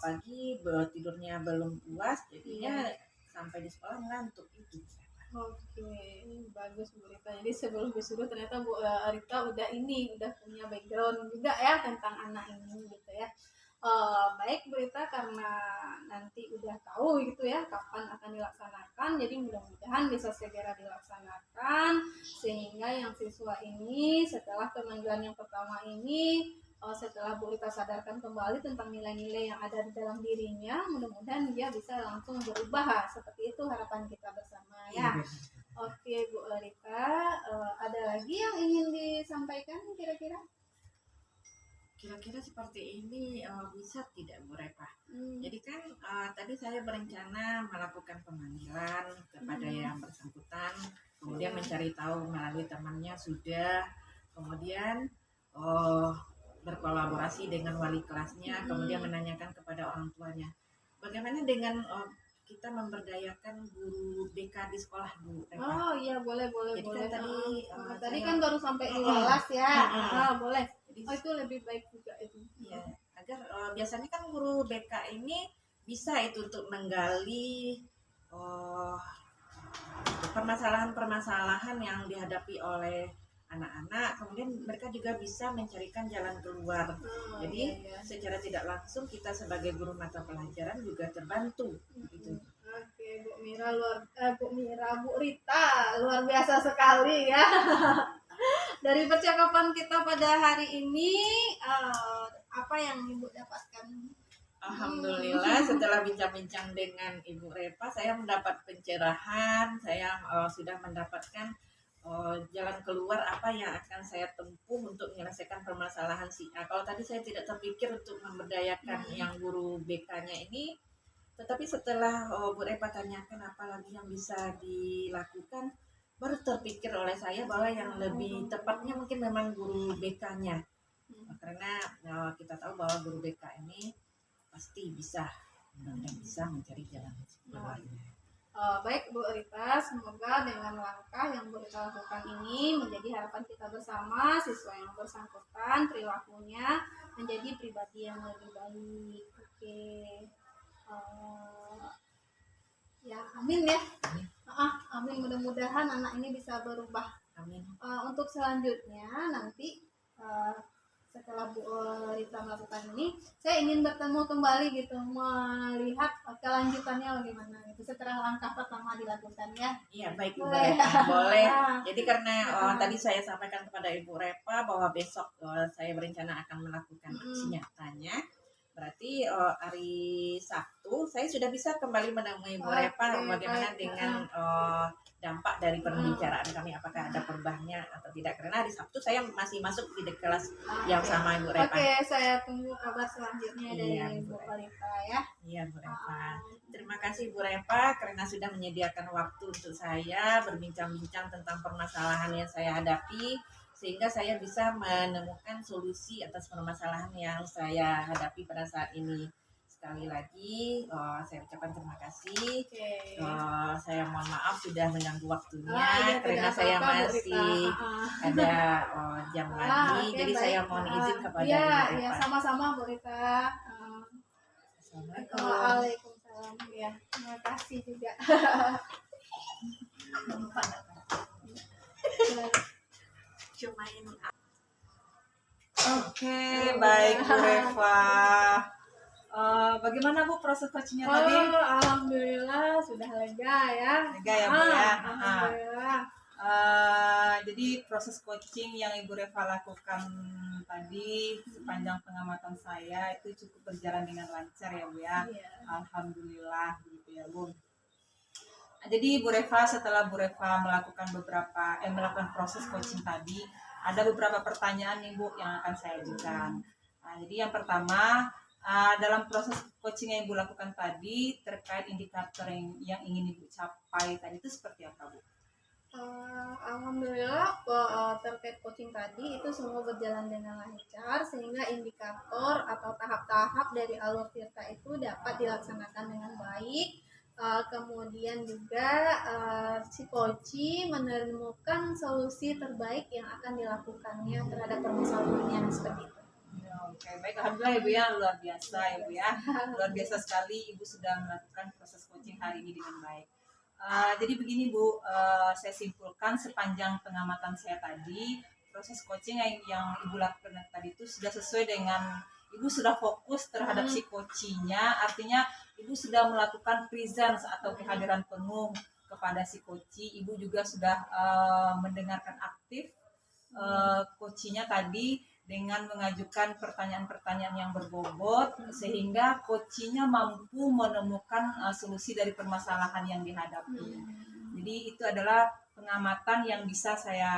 Speaker 3: pagi tidurnya belum puas, jadinya sampai di sekolah ngantuk itu.
Speaker 2: Oke, bagus Bu Rita. Jadi sebelum disuruh ternyata Bu Rita udah punya background juga ya tentang anak ini gitu ya. Baik Bu Rita, karena nanti udah tahu gitu ya kapan akan dilaksanakan, jadi mudah-mudahan bisa segera dilaksanakan sehingga yang siswa ini setelah pemanggilan yang pertama ini setelah Bu Rita sadarkan kembali tentang nilai-nilai yang ada di dalam dirinya, mudah-mudahan dia bisa langsung berubah. Seperti itu harapan kita bersama ya. Oke Bu Rita, ada lagi yang ingin disampaikan kira-kira?
Speaker 3: Kira-kira seperti ini bisa tidak Bu Reva? Jadi kan tadi saya berencana melakukan pemanggilan kepada yang bersangkutan, kemudian mencari tahu melalui temannya sudah, kemudian berkolaborasi dengan wali kelasnya, kemudian menanyakan kepada orang tuanya. Bagaimana dengan kita memberdayakan guru BK di sekolah Bu Reva?
Speaker 2: Oh iya, boleh.
Speaker 3: Jadi kan
Speaker 2: tadi kan baru sampai di Walas ya. Boleh. Oh itu lebih baik juga itu.
Speaker 3: Ya, agar biasanya kan guru BK ini bisa itu untuk menggali permasalahan-permasalahan yang dihadapi oleh anak-anak, kemudian mereka juga bisa mencarikan jalan keluar. Jadi secara tidak langsung kita sebagai guru mata pelajaran juga terbantu gitu.
Speaker 2: Oke, Bu Rita, luar biasa sekali ya. Dari percakapan kita pada hari ini, apa yang Ibu dapatkan?
Speaker 3: Alhamdulillah setelah bincang-bincang dengan Ibu Repa, saya mendapat pencerahan, saya sudah mendapatkan jalan keluar apa yang akan saya tempuh untuk menyelesaikan permasalahan si A. Kalau tadi saya tidak terpikir untuk memberdayakan yang guru BK-nya ini, tetapi setelah Bu Repa tanyakan apa lagi yang bisa dilakukan, baru terpikir oleh saya bahwa yang lebih tepatnya mungkin memang guru BK-nya. Karena kita tahu bahwa guru BK ini pasti bisa dan bisa mencari jalan keluarnya.
Speaker 2: Baik Bu Rita, semoga dengan langkah yang Bu Rita lakukan ini menjadi harapan kita bersama, siswa yang bersangkutan perilakunya menjadi pribadi yang lebih baik. Oke. Ya, amin ya. Amin, mudah-mudahan anak ini bisa berubah.
Speaker 3: Amin.
Speaker 2: Untuk selanjutnya nanti setelah Bu Rita melakukan ini, saya ingin bertemu kembali gitu, melihat kelanjutannya bagaimana gitu setelah langkah pertama dilakukan ya.
Speaker 3: Iya, baik Ibu
Speaker 2: Boleh.
Speaker 3: Repa, boleh.
Speaker 2: Ah.
Speaker 3: Jadi karena tadi saya sampaikan kepada Ibu Repa bahwa besok saya berencana akan melakukan aksi nyatanya. Berarti hari Sabtu saya sudah bisa kembali menemui Ibu Repa bagaimana
Speaker 2: baik.
Speaker 3: dengan dampak dari pembicaraan kami, apakah ada perubahannya atau tidak. Karena hari Sabtu saya masih masuk di kelas yang sama Ibu Repa.
Speaker 2: Oke, saya tunggu kabar selanjutnya dari
Speaker 3: Iya,
Speaker 2: Bu
Speaker 3: Bu
Speaker 2: Rita ya.
Speaker 3: Iya Bu Repa. Terima kasih Bu Repa karena sudah menyediakan waktu untuk saya berbincang-bincang tentang permasalahan yang saya hadapi, sehingga saya bisa menemukan solusi atas permasalahan yang saya hadapi pada saat ini. Sekali lagi saya ucapkan terima kasih.
Speaker 2: Oke.
Speaker 3: Saya mohon maaf sudah mengganggu waktunya
Speaker 2: Iya,
Speaker 3: karena
Speaker 2: tidak
Speaker 3: saya
Speaker 2: apa-apa, Bu
Speaker 3: masih
Speaker 2: Rita.
Speaker 3: ada jam lagi.
Speaker 2: Oke,
Speaker 3: Jadi
Speaker 2: baik.
Speaker 3: saya mohon izin kepada
Speaker 2: Iya,
Speaker 3: Ibu
Speaker 2: iya,
Speaker 3: Repa.
Speaker 2: sama-sama Bu Rita.
Speaker 3: Assalamualaikum.
Speaker 2: Waalaikumsalam. Ya, terima kasih juga.
Speaker 3: Cuma ini.
Speaker 1: Oke, baik Bu Reva. Bagaimana Bu proses coachingnya tadi?
Speaker 2: Alhamdulillah sudah lega ya.
Speaker 1: Lega ya, Bu, ya?
Speaker 2: Alhamdulillah.
Speaker 1: Jadi proses coaching yang Ibu Reva lakukan tadi sepanjang pengamatan saya itu cukup berjalan dengan lancar ya Bu ya.
Speaker 2: Iya.
Speaker 1: Alhamdulillah gitu ya Bu. Jadi Bu Reva, setelah Bu Reva melakukan melakukan proses coaching tadi, ada beberapa pertanyaan nih Bu yang akan saya ajukan. Jadi yang pertama, dalam proses coaching yang Ibu lakukan tadi terkait indikator yang ingin Ibu capai tadi itu seperti apa Bu?
Speaker 2: Alhamdulillah terkait coaching tadi itu semua berjalan dengan lancar sehingga indikator atau tahap-tahap dari alur tirta itu dapat dilaksanakan dengan baik. Kemudian juga si coach menemukan solusi terbaik yang akan dilakukannya terhadap permasalahannya seperti itu.
Speaker 1: Oke, baik. Alhamdulillah Ibu ya, luar biasa ya Bu ya. Luar biasa sekali Ibu sudah melakukan proses coaching hari ini dengan baik. Jadi begini Bu, saya simpulkan sepanjang pengamatan saya tadi, proses coaching yang Ibu lakukan tadi itu sudah sesuai dengan Ibu sudah fokus terhadap si coachingnya, artinya Ibu sudah melakukan presence atau kehadiran penuh kepada si coaching. Ibu juga sudah mendengarkan aktif coachingnya tadi dengan mengajukan pertanyaan-pertanyaan yang berbobot sehingga coachingnya mampu menemukan solusi dari permasalahan yang dihadapi. Jadi itu adalah pengamatan yang bisa saya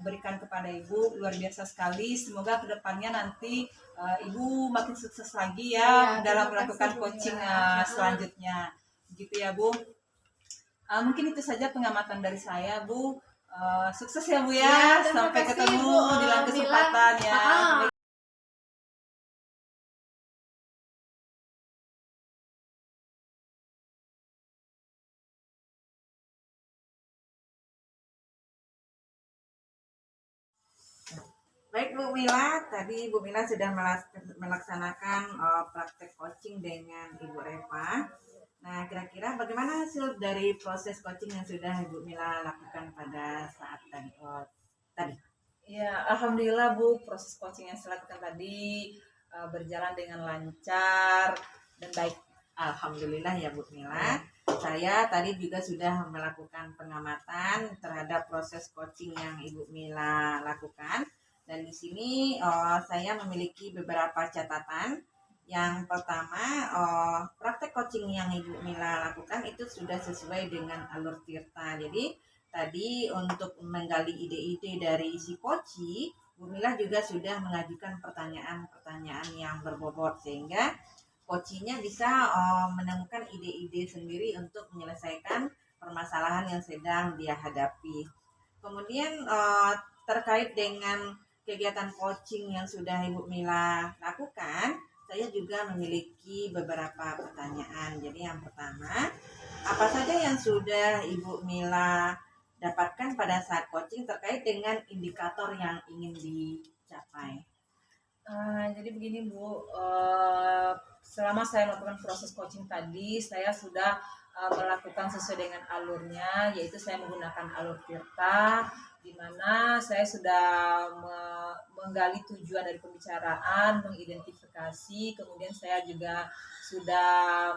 Speaker 1: berikan kepada Ibu, luar biasa sekali. Semoga kedepannya nanti Ibu makin sukses lagi ya dalam melakukan coaching selanjutnya. Begitu ya Bu. Mungkin itu saja pengamatan dari saya Bu. Sukses ya Bu ya. Sampai ketemu di lain kesempatan ya.
Speaker 3: Baik Bu Mila, tadi Bu Mila sudah melaksanakan praktek coaching dengan Ibu Reva. Nah, kira-kira bagaimana hasil dari proses coaching yang sudah Ibu Mila lakukan pada saat tadi?
Speaker 1: Ya, alhamdulillah Bu, proses coaching yang saya lakukan tadi berjalan dengan lancar dan baik.
Speaker 3: Alhamdulillah ya Bu Mila. Saya tadi juga sudah melakukan pengamatan terhadap proses coaching yang Ibu Mila lakukan. Dan di sini saya memiliki beberapa catatan. Yang pertama, praktek coaching yang Ibu Mila lakukan itu sudah sesuai dengan alur Tirta. Jadi tadi untuk menggali ide-ide dari si coaching, Bu Mila juga sudah mengajukan pertanyaan-pertanyaan yang berbobot sehingga coachingnya bisa menemukan ide-ide sendiri untuk menyelesaikan permasalahan yang sedang dia hadapi. Kemudian terkait dengan kegiatan coaching yang sudah Ibu Mila lakukan, saya juga memiliki beberapa pertanyaan. Jadi yang pertama, apa saja yang sudah Ibu Mila dapatkan pada saat coaching terkait dengan indikator yang ingin dicapai?
Speaker 1: Jadi begini Bu, selama saya melakukan proses coaching tadi, saya sudah melakukan sesuai dengan alurnya, yaitu saya menggunakan alur Tirta, di mana saya sudah menggali tujuan dari pembicaraan, mengidentifikasi, kemudian saya juga sudah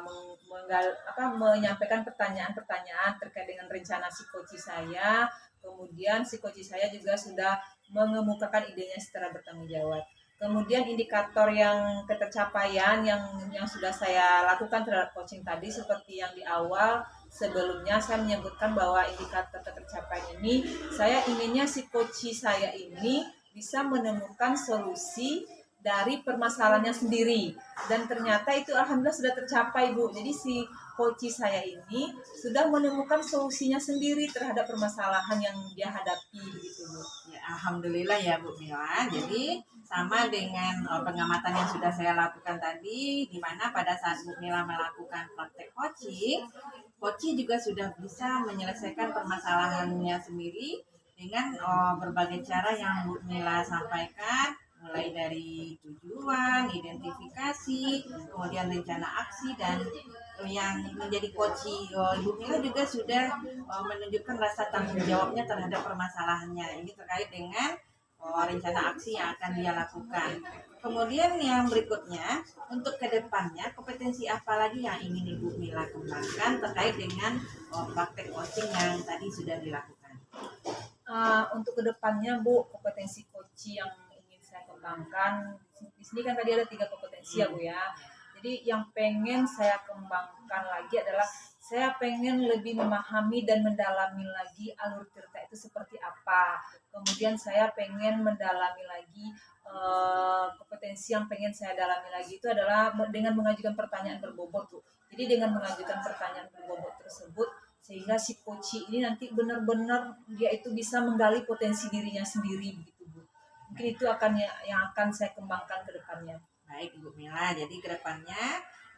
Speaker 1: menyampaikan pertanyaan-pertanyaan terkait dengan rencana psikoci saya, kemudian psikoci saya juga sudah mengemukakan idenya secara bertanggung jawab. Kemudian indikator yang ketercapaian yang sudah saya lakukan terhadap coaching tadi seperti yang di awal sebelumnya saya menyebutkan bahwa indikator ketercapaian ini saya inginnya si coach saya ini bisa menemukan solusi dari permasalahannya sendiri dan ternyata itu alhamdulillah sudah tercapai Bu. Jadi si coach saya ini sudah menemukan solusinya sendiri terhadap permasalahan yang dia hadapi gitu Bu.
Speaker 3: Ya, alhamdulillah ya Bu Mila. Jadi sama dengan pengamatan yang sudah saya lakukan tadi, di mana pada saat Bu Mila melakukan praktek coaching juga sudah bisa menyelesaikan permasalahannya sendiri dengan berbagai cara yang Bu Mila sampaikan, mulai dari tujuan, identifikasi, kemudian rencana aksi, dan yang menjadi coaching Ibu Mila juga sudah menunjukkan rasa tanggung jawabnya terhadap permasalahannya. Ini terkait dengan rencana aksi yang akan dia lakukan. Kemudian yang berikutnya, untuk kedepannya kompetensi apa lagi yang ingin Ibu Mila kembangkan terkait dengan praktek coaching yang tadi sudah dilakukan?
Speaker 1: Untuk kedepannya Bu, kompetensi coaching yang ingin saya kembangkan, di sini kan tadi ada 3 kompetensi ya Bu ya. Jadi yang pengen saya kembangkan lagi adalah saya pengen lebih memahami dan mendalami lagi alur Tirta itu seperti apa. Kemudian saya pengen mendalami lagi kompetensi yang pengen saya dalami lagi itu adalah dengan mengajukan pertanyaan berbobot Bu. Jadi dengan mengajukan pertanyaan berbobot tersebut sehingga si coach ini nanti benar-benar dia itu bisa menggali potensi dirinya sendiri begitu Bu. Mungkin itu akan yang akan saya kembangkan ke depannya.
Speaker 3: Baik Ibu Mila, jadi kedepannya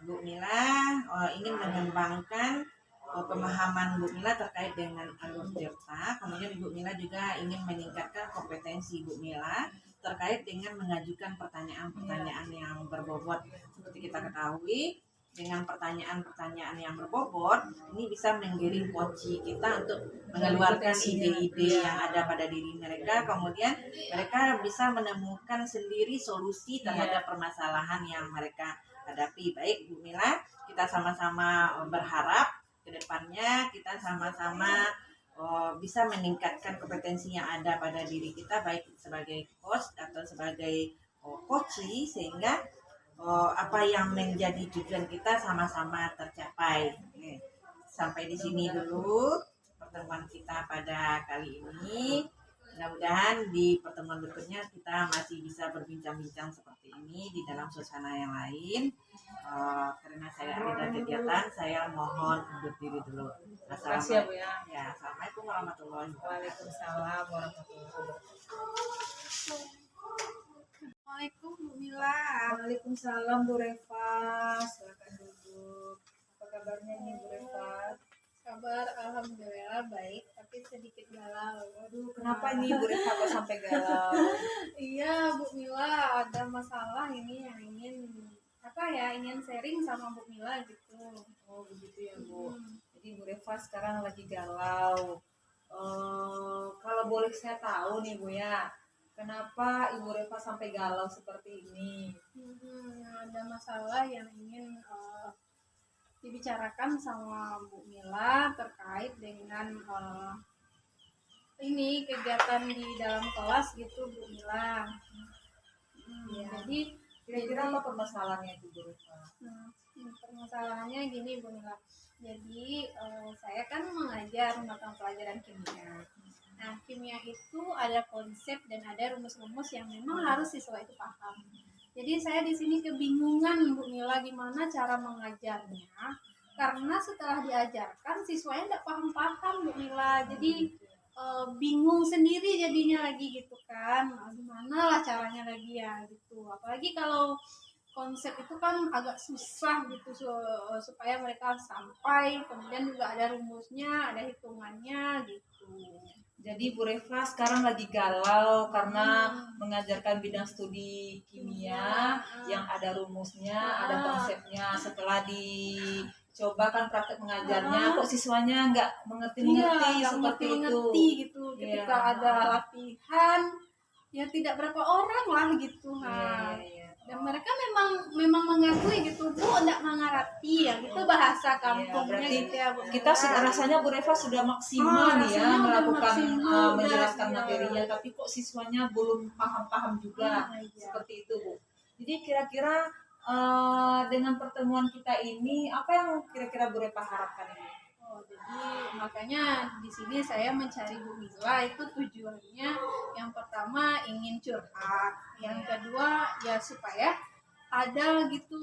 Speaker 3: Bu Mila ingin mengembangkan pemahaman Bu Mila terkait dengan alur Tirta. Kemudian Ibu Mila juga ingin meningkatkan kompetensi Bu Mila terkait dengan mengajukan pertanyaan-pertanyaan yang berbobot. Seperti kita ketahui, dengan pertanyaan-pertanyaan yang berbobot, ini bisa menggiring coach kita untuk mengeluarkan ide-ide yang ada pada diri mereka. Kemudian mereka bisa menemukan sendiri solusi terhadap permasalahan yang mereka hadapi. Baik Bu Mila, kita sama-sama berharap ke depannya kita sama-sama bisa meningkatkan kompetensi yang ada pada diri kita, baik sebagai coach atau sebagai coachee, sehingga apa yang menjadi tujuan kita sama-sama tercapai. Sampai di sini dulu pertemuan kita pada kali ini. Mudah-mudahan di pertemuan berikutnya kita masih bisa berbincang-bincang seperti ini di dalam suasana yang lain. Karena saya ada kegiatan, saya mohon undur diri dulu.
Speaker 1: Terima kasih ya Bu ya.
Speaker 3: Assalamualaikum warahmatullahi wabarakatuh.
Speaker 1: Waalaikumsalam warahmatullahi wabarakatuh.
Speaker 2: Assalamualaikum Bu Mila.
Speaker 1: Waalaikumsalam Bu Reva. Silakan duduk. Apa kabarnya nih Bu Reva?
Speaker 2: Kabar alhamdulillah baik, tapi sedikit galau.
Speaker 1: Waduh, kenapa ini Bu Reva kok sampai galau?
Speaker 2: Iya Bu Mila, ada masalah ini yang ingin apa ya, ingin sharing sama Bu Mila gitu.
Speaker 1: Oh begitu ya Bu.
Speaker 2: Hmm.
Speaker 1: Jadi Bu Reva sekarang lagi galau. Kalau boleh saya tahu nih Bu ya, kenapa Ibu Reva sampai galau seperti ini?
Speaker 2: Ada masalah yang ingin dibicarakan sama Bu Mila terkait dengan ini kegiatan di dalam kelas gitu Bu Mila.
Speaker 1: Iya.
Speaker 2: Jadi
Speaker 1: Kira-kira apa permasalahannya itu Bu Reva?
Speaker 2: permasalahannya gini Bu Mila. Jadi saya kan mengajar mata pelajaran kimia. Nah, kimia itu ada konsep dan ada rumus-rumus yang memang harus siswa itu paham. Jadi saya di sini kebingungan Bu Mila gimana cara mengajarnya, karena setelah diajarkan siswanya tidak paham-paham Bu Mila. Jadi bingung sendiri jadinya lagi gitu kan. Gimana lah caranya lagi ya gitu. Apalagi kalau konsep itu kan agak susah gitu supaya mereka sampai, kemudian juga ada rumusnya, ada hitungannya gitu.
Speaker 1: Jadi Bu Reva sekarang lagi galau karena mengajarkan bidang studi kimia yang ada rumusnya, ada konsepnya. Setelah dicoba kan praktek mengajarnya, kok siswanya nggak mengerti-mengerti
Speaker 2: Iya,
Speaker 1: seperti itu.
Speaker 2: mengerti gitu. Ketika
Speaker 1: Iya.
Speaker 2: ada latihan, ya tidak berapa orang lah gitu. Nah,
Speaker 1: Iya.
Speaker 2: dan mereka memang mengakui gitu, Bu, enggak mengerti ya, itu bahasa kampungnya
Speaker 1: berarti
Speaker 2: gitu ya Bu.
Speaker 1: Kita rasanya Bu Reva sudah maksimal nih ya
Speaker 2: rasanya udah
Speaker 1: melakukan
Speaker 2: maksimal,
Speaker 1: menjelaskan
Speaker 2: udah,
Speaker 1: materinya,
Speaker 2: iya.
Speaker 1: tapi kok siswanya belum paham-paham juga
Speaker 2: Iya.
Speaker 1: seperti itu Bu. Jadi kira-kira dengan pertemuan kita ini apa yang kira-kira Bu Reva harapkan ini?
Speaker 2: Jadi makanya di sini saya mencari Bu Mila itu tujuannya yang pertama ingin curhat, yang kedua ya supaya ada gitu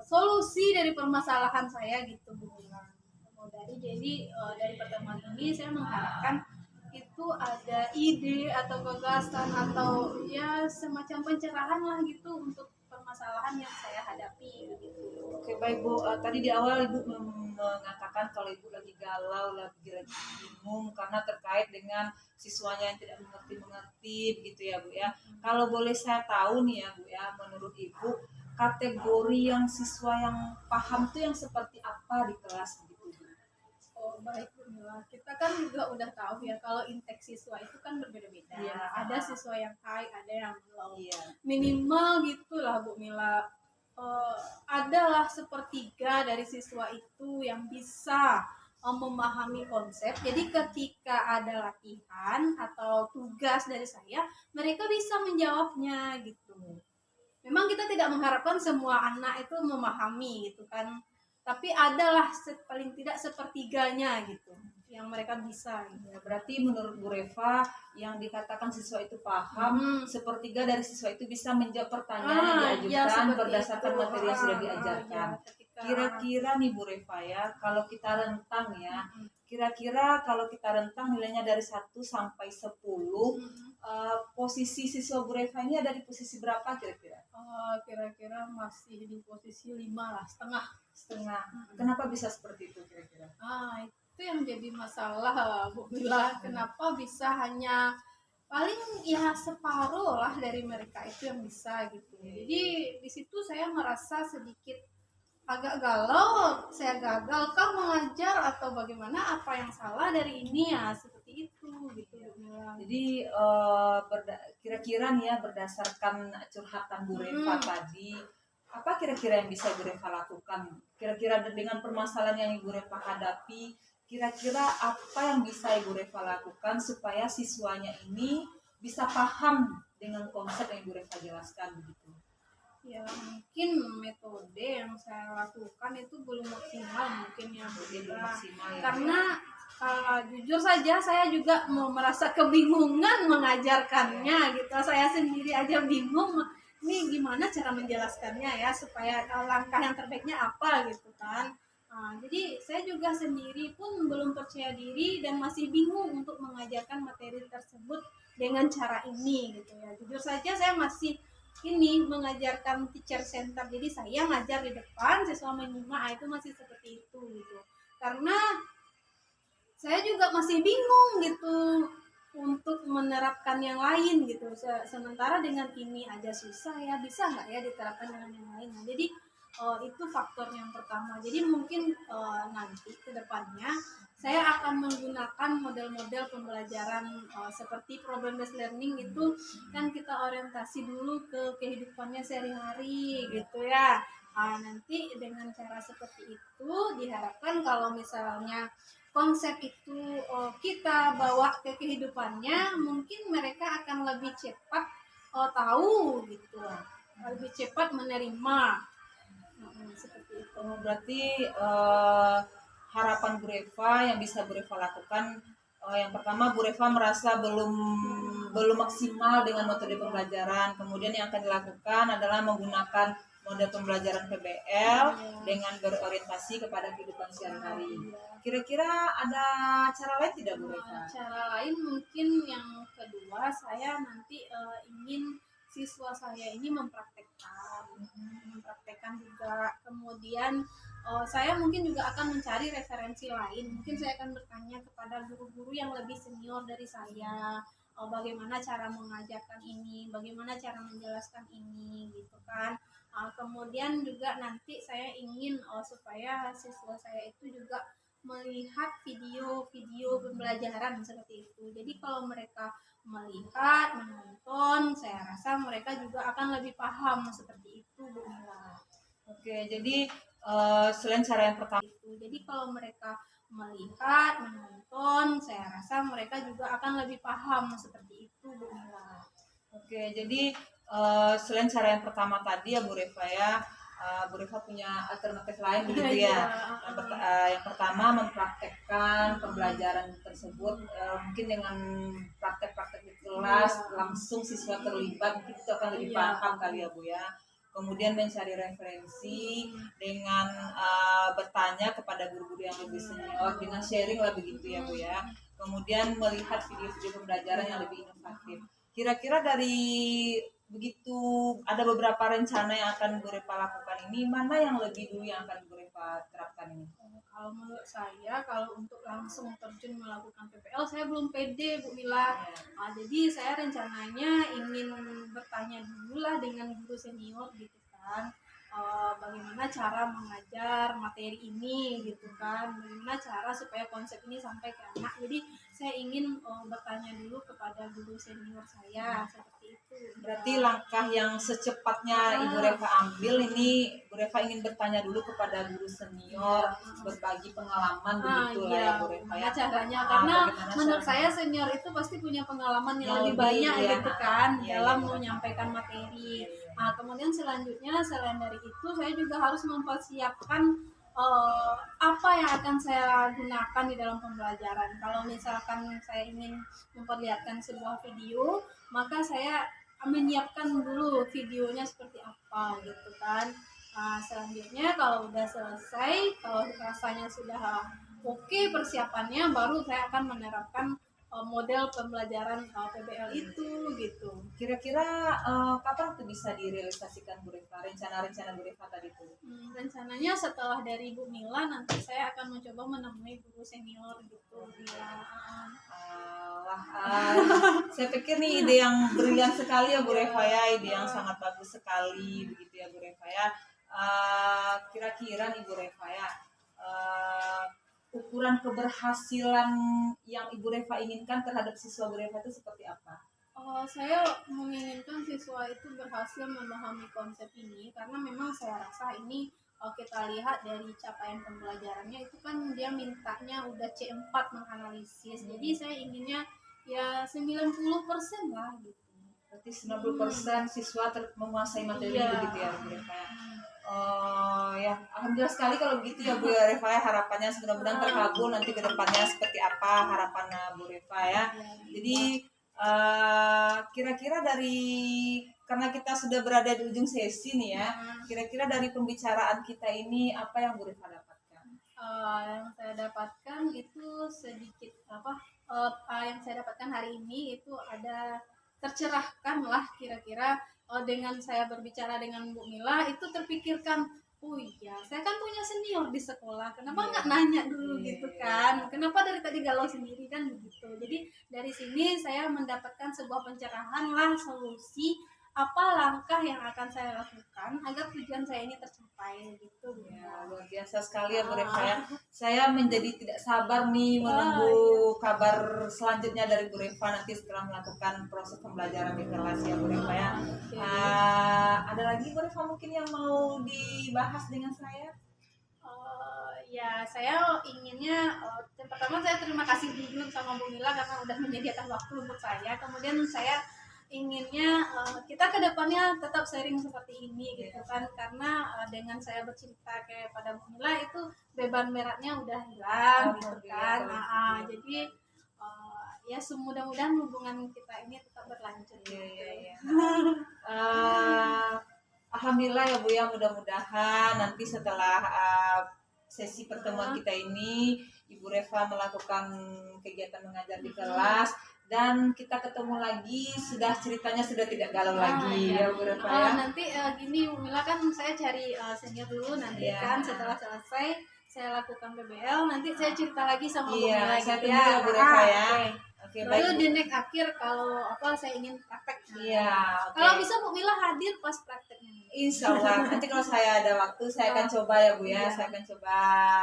Speaker 2: solusi dari permasalahan saya gitu Bu Mila. Dari pertemuan ini saya mengharapkan itu ada ide atau gagasan atau ya semacam pencerahan lah gitu untuk permasalahan yang saya hadapi gitu.
Speaker 1: Oke baik Bu, tadi di awal Ibu mengatakan kalau Ibu lagi galau, lagi bingung karena terkait dengan siswanya yang tidak mengerti begitu ya Bu ya. Kalau boleh saya tahu nih ya Bu ya, menurut Ibu kategori yang siswa yang paham tuh yang seperti apa di kelas begitu Bu?
Speaker 2: Oh baik Bu Mila, kita kan juga udah tahu ya kalau intake siswa itu kan berbeda-beda.
Speaker 1: Iya.
Speaker 2: Ada siswa yang high, ada yang low.
Speaker 1: Iya.
Speaker 2: Minimal gitulah Bu Mila. Adalah sepertiga dari siswa itu yang bisa memahami konsep. Jadi ketika ada latihan atau tugas dari saya, mereka bisa menjawabnya gitu. Memang kita tidak mengharapkan semua anak itu memahami gitu kan. Tapi adalah paling tidak sepertiganya gitu yang mereka bisa gitu.
Speaker 1: Ya, berarti menurut Bu Reva yang dikatakan siswa itu paham, sepertiga dari siswa itu bisa menjawab pertanyaan yang diajukan berdasarkan
Speaker 2: itu.
Speaker 1: materi yang sudah diajarkan. Kira-kira nih Bu Reva ya, kalau kita rentang ya, kira-kira kalau kita rentang nilainya dari 1 sampai 10, posisi siswa Bu Reva ini ada di posisi berapa kira-kira?
Speaker 2: Kira-kira masih di posisi 5 lah, setengah.
Speaker 1: Kenapa bisa seperti itu kira-kira?
Speaker 2: Itu yang jadi masalah Bu Mila. Kenapa bisa hanya paling ya separuh lah dari mereka itu yang bisa gitu. Jadi di situ saya merasa sedikit agak galau, saya gagalkah mengajar atau bagaimana, apa yang salah dari ini ya seperti itu gitu Bu Mila.
Speaker 1: Jadi kira-kira nih ya berdasarkan curhatan Bu Reva tadi, apa kira-kira yang bisa Bu Reva lakukan? Kira-kira dengan permasalahan yang Ibu Reva hadapi, kira-kira apa yang bisa Ibu Reva lakukan supaya siswanya ini bisa paham dengan konsep yang Ibu Reva jelaskan begitu?
Speaker 2: Ya mungkin metode yang saya lakukan itu belum maksimal mungkin ya Bu Mila. Karena jujur saja saya juga mau merasa kebingungan mengajarkannya gitu. Saya sendiri aja bingung ini gimana cara menjelaskannya ya supaya langkah yang terbaiknya apa gitu kan. Jadi saya juga sendiri pun belum percaya diri dan masih bingung untuk mengajarkan materi tersebut dengan cara ini gitu ya. Jujur saja saya masih mengajarkan teacher center, jadi saya ngajar di depan, siswa menyimak, itu masih seperti itu gitu. Karena saya juga masih bingung gitu, untuk menerapkan yang lain gitu. Sementara dengan ini aja susah ya, bisa nggak ya diterapkan dengan yang lain. Nah, jadi itu faktor yang pertama. Jadi mungkin nanti ke depannya saya akan menggunakan model-model pembelajaran seperti problem based learning itu kan kita orientasi dulu ke kehidupannya sehari-hari gitu ya. Nanti dengan cara seperti itu diharapkan kalau misalnya konsep itu kita bawa ke kehidupannya, mungkin mereka akan lebih cepat tahu gitu, lebih cepat menerima. Seperti itu.
Speaker 1: Berarti harapan Bu Reva yang bisa Bu Reva lakukan, yang pertama Bu Reva merasa belum maksimal dengan metode pembelajaran. Kemudian yang akan dilakukan adalah menggunakan model pembelajaran PBL dengan berorientasi kepada kehidupan sehari-hari. Kira-kira ada cara lain tidak Bu Reva?
Speaker 2: Cara lain mungkin yang kedua, saya nanti ingin siswa saya ini mempraktekkan juga. Kemudian saya mungkin juga akan mencari referensi lain. Mungkin saya akan bertanya kepada guru-guru yang lebih senior dari saya, bagaimana cara mengajarkan ini, bagaimana cara menjelaskan ini, gitu kan. Kemudian juga nanti saya ingin supaya siswa saya itu juga melihat video-video pembelajaran seperti itu. Jadi kalau mereka melihat, menonton, saya rasa mereka juga akan lebih paham seperti itu, Bu Mila.
Speaker 1: Oke, jadi selain cara yang pertama,
Speaker 2: Jadi kalau mereka melihat, menonton, saya rasa mereka juga akan lebih paham seperti itu, Bu Mila.
Speaker 1: oke, jadi selain cara yang pertama tadi ya Bu Reva ya, Bu Reva punya alternatif lain begitu ya. Yang pertama mempraktekkan pembelajaran tersebut, mungkin dengan praktek-praktek di kelas langsung siswa terlibat, mungkin itu akan lebih paham kali ya Bu ya. Kemudian mencari referensi dengan bertanya kepada guru-guru yang lebih senior dengan sharing lah begitu ya Bu ya. Kemudian melihat video-video pembelajaran yang lebih inovatif. Kira-kira dari begitu ada beberapa rencana yang akan Bu Reva lakukan ini, mana yang lebih dulu yang akan Bu Reva terapkan ini?
Speaker 2: Kalau menurut saya, kalau untuk langsung terjun melakukan PPL, saya belum pede, Bu Mila. Jadi saya rencananya ingin bertanya dulu lah dengan guru senior gitu kan. Bagaimana cara mengajar materi ini gitu kan, bagaimana cara supaya konsep ini sampai ke anak. Jadi saya ingin bertanya dulu kepada guru senior saya seperti itu.
Speaker 1: Berarti langkah yang secepatnya Ibu Reva ambil ini, Bu Reva ingin bertanya dulu kepada guru senior, berbagi pengalaman begitu lah ya Bu Reva ya.
Speaker 2: Caranya karena menurut saya senior itu pasti punya pengalaman yang lebih banyak gitu kan dalam menyampaikan materi. Kemudian selanjutnya selain dari itu saya juga harus mempersiapkan apa yang akan saya gunakan di dalam pembelajaran. Kalau misalkan saya ingin memperlihatkan sebuah video, maka saya menyiapkan dulu videonya seperti apa gitu kan. Selanjutnya kalau udah selesai, kalau rasanya sudah oke persiapannya, baru saya akan menerapkan model pembelajaran PBL itu gitu.
Speaker 1: Kira-kira kapan tuh bisa direalisasikan Bu Reva, rencana-rencana Bu Reva tadi tuh?
Speaker 2: Rencananya setelah dari Bu Mila nanti saya akan mencoba menemui guru senior gitu.
Speaker 1: Saya pikir nih ide yang brilian sekali ya Bu Reva ya, ide yang sangat bagus sekali begitu ya Bu Reva ya. Kira-kira nih Bu Reva ya, ukuran keberhasilan yang Ibu Reva inginkan terhadap siswa Bu Reva itu seperti apa?
Speaker 2: Saya menginginkan siswa itu berhasil memahami konsep ini karena memang saya rasa ini kita lihat dari capaian pembelajarannya itu kan dia mintanya udah C4 menganalisis. Jadi saya inginnya ya 90% lah gitu.
Speaker 1: Berarti 90% siswa menguasai materi begitu ya Bu Reva ya. Ya, alhamdulillah sekali kalau begitu ya Bu Reva ya, harapannya mudah-mudahan terkabul nanti ke depannya seperti apa harapannya Bu Reva ya. Jadi kira-kira karena kita sudah berada di ujung sesi nih ya, kira-kira dari pembicaraan kita ini apa yang Bu Reva dapatkan?
Speaker 2: Yang saya dapatkan itu sedikit yang saya dapatkan hari ini itu ada tercerahkan lah kira-kira dengan saya berbicara dengan Bu Mila itu terpikirkan Oh iya, saya kan punya senior di sekolah. Kenapa nggak nanya dulu gitu kan? Kenapa dari tadi galau sendiri kan begitu. Jadi dari sini saya mendapatkan sebuah pencerahan lah solusi apa langkah yang akan saya lakukan agar tujuan saya ini tercapai gitu.
Speaker 1: Ya, luar biasa sekali ya Bu Reva ya. Saya menjadi tidak sabar nih menunggu
Speaker 2: iya.
Speaker 1: kabar selanjutnya dari Bu Reva nanti setelah melakukan proses pembelajaran di kelas ya Bu Reva ya.
Speaker 2: Oke.
Speaker 1: Ada lagi Bu Reva mungkin yang mau dibahas dengan saya?
Speaker 2: Ya, saya inginnya yang pertama saya terima kasih dulu sama Bu Mila karena udah menyediakan waktu untuk saya. Kemudian saya inginnya kita ke depannya tetap sharing seperti ini gitu kan, karena dengan saya bercerita kayak pada Bu Mila itu beban beratnya udah hilang gitu kan. Jadi ya semudah-mudahan hubungan kita ini tetap berlanjut.
Speaker 1: Iya. Alhamdulillah ya Bu ya, mudah-mudahan nanti setelah sesi pertemuan kita ini Ibu Reva melakukan kegiatan mengajar di kelas dan kita ketemu lagi, sudah ceritanya sudah tidak galau lagi ya Bu Reva ya.
Speaker 2: Nanti gini Bu Mila, kan saya cari senior dulu nanti kan setelah selesai saya lakukan PBL, nanti saya cerita lagi sama Bu Mila
Speaker 1: saya
Speaker 2: gitu
Speaker 1: tunggu ya Bu Reva ya.
Speaker 2: Oke,
Speaker 1: baik.
Speaker 2: lalu di next akhir kalau saya ingin praktek. Kalau bisa Bu Mila hadir pas prakteknya.
Speaker 1: Insya Allah nanti kalau saya ada waktu saya akan coba ya Bu ya. Saya akan coba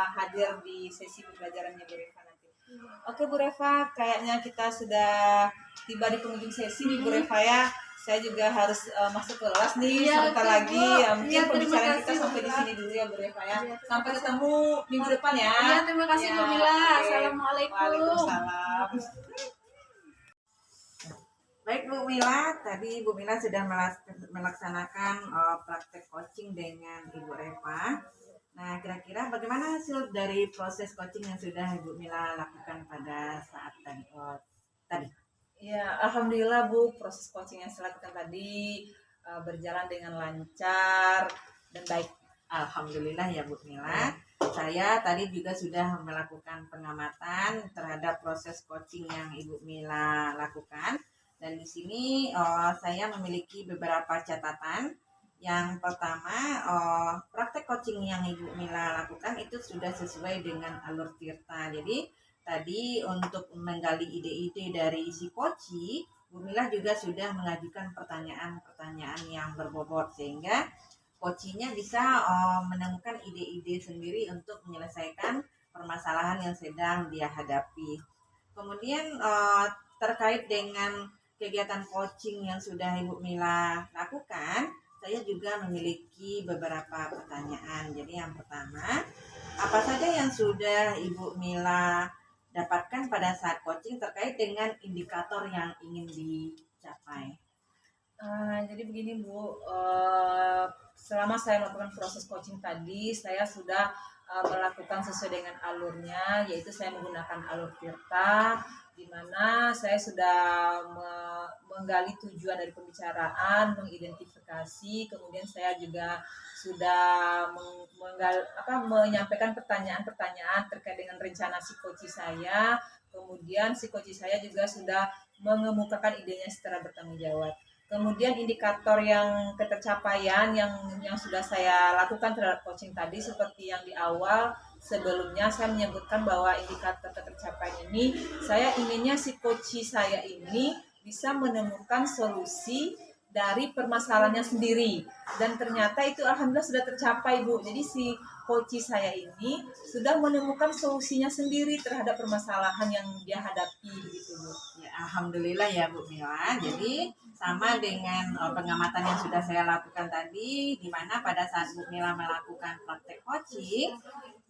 Speaker 1: hadir di sesi pembelajarannya Bu Reva nanti. Oke Bu Reva, kayaknya kita sudah tiba di penghujung sesi nih Bu Reva ya. Saya juga harus masuk kelas nih sebentar lagi. Mungkin pembicaraan kita sampai di sini dulu ya Bu Reva ya. Sampai ketemu minggu depan ya.
Speaker 2: Iya, terima kasih Bu Mila. Assalamualaikum.
Speaker 1: Waalaikumsalam.
Speaker 3: Baik Bu Mila, tadi Bu Mila sudah melaksanakan praktek coaching dengan Ibu Reva. Nah, kira-kira bagaimana hasil dari proses coaching yang sudah Ibu Mila lakukan pada saat tadi?
Speaker 1: Ya, alhamdulillah Bu, proses coaching yang saya lakukan tadi berjalan dengan lancar dan baik.
Speaker 3: Alhamdulillah ya Bu Mila. Saya tadi juga sudah melakukan pengamatan terhadap proses coaching yang Ibu Mila lakukan. Dan di sini saya memiliki beberapa catatan. Yang pertama, praktek coaching yang Ibu Mila lakukan itu sudah sesuai dengan alur Tirta. Jadi tadi untuk menggali ide-ide dari si coaching, Bu Mila juga sudah mengajukan pertanyaan-pertanyaan yang berbobot sehingga coachingnya bisa menemukan ide-ide sendiri untuk menyelesaikan permasalahan yang sedang dia hadapi. Kemudian terkait dengan kegiatan coaching yang sudah Ibu Mila lakukan, saya juga memiliki beberapa pertanyaan. Jadi yang pertama, apa saja yang sudah Ibu Mila dapatkan pada saat coaching terkait dengan indikator yang ingin dicapai?
Speaker 1: Jadi begini Bu, selama saya melakukan proses coaching tadi, saya sudah melakukan sesuai dengan alurnya, yaitu saya menggunakan alur Tirta, di mana saya sudah menggali tujuan dari pembicaraan, mengidentifikasi, kemudian saya juga sudah menyampaikan pertanyaan-pertanyaan terkait dengan rencana psikoci saya, kemudian psikoci saya juga sudah mengemukakan idenya secara bertanggung jawab. Kemudian indikator yang ketercapaian yang sudah saya lakukan terhadap coaching tadi, seperti yang di awal sebelumnya saya menyebutkan bahwa indikator ketercapaian ini saya inginnya si coach saya ini bisa menemukan solusi dari permasalahannya sendiri, dan ternyata itu alhamdulillah sudah tercapai Bu. Jadi si coach saya ini sudah menemukan solusinya sendiri terhadap permasalahan yang dia hadapi gitu Bu.
Speaker 3: Ya, alhamdulillah ya Bu Mila. Jadi sama dengan pengamatan yang sudah saya lakukan tadi, di mana pada saat Bu Mila melakukan praktek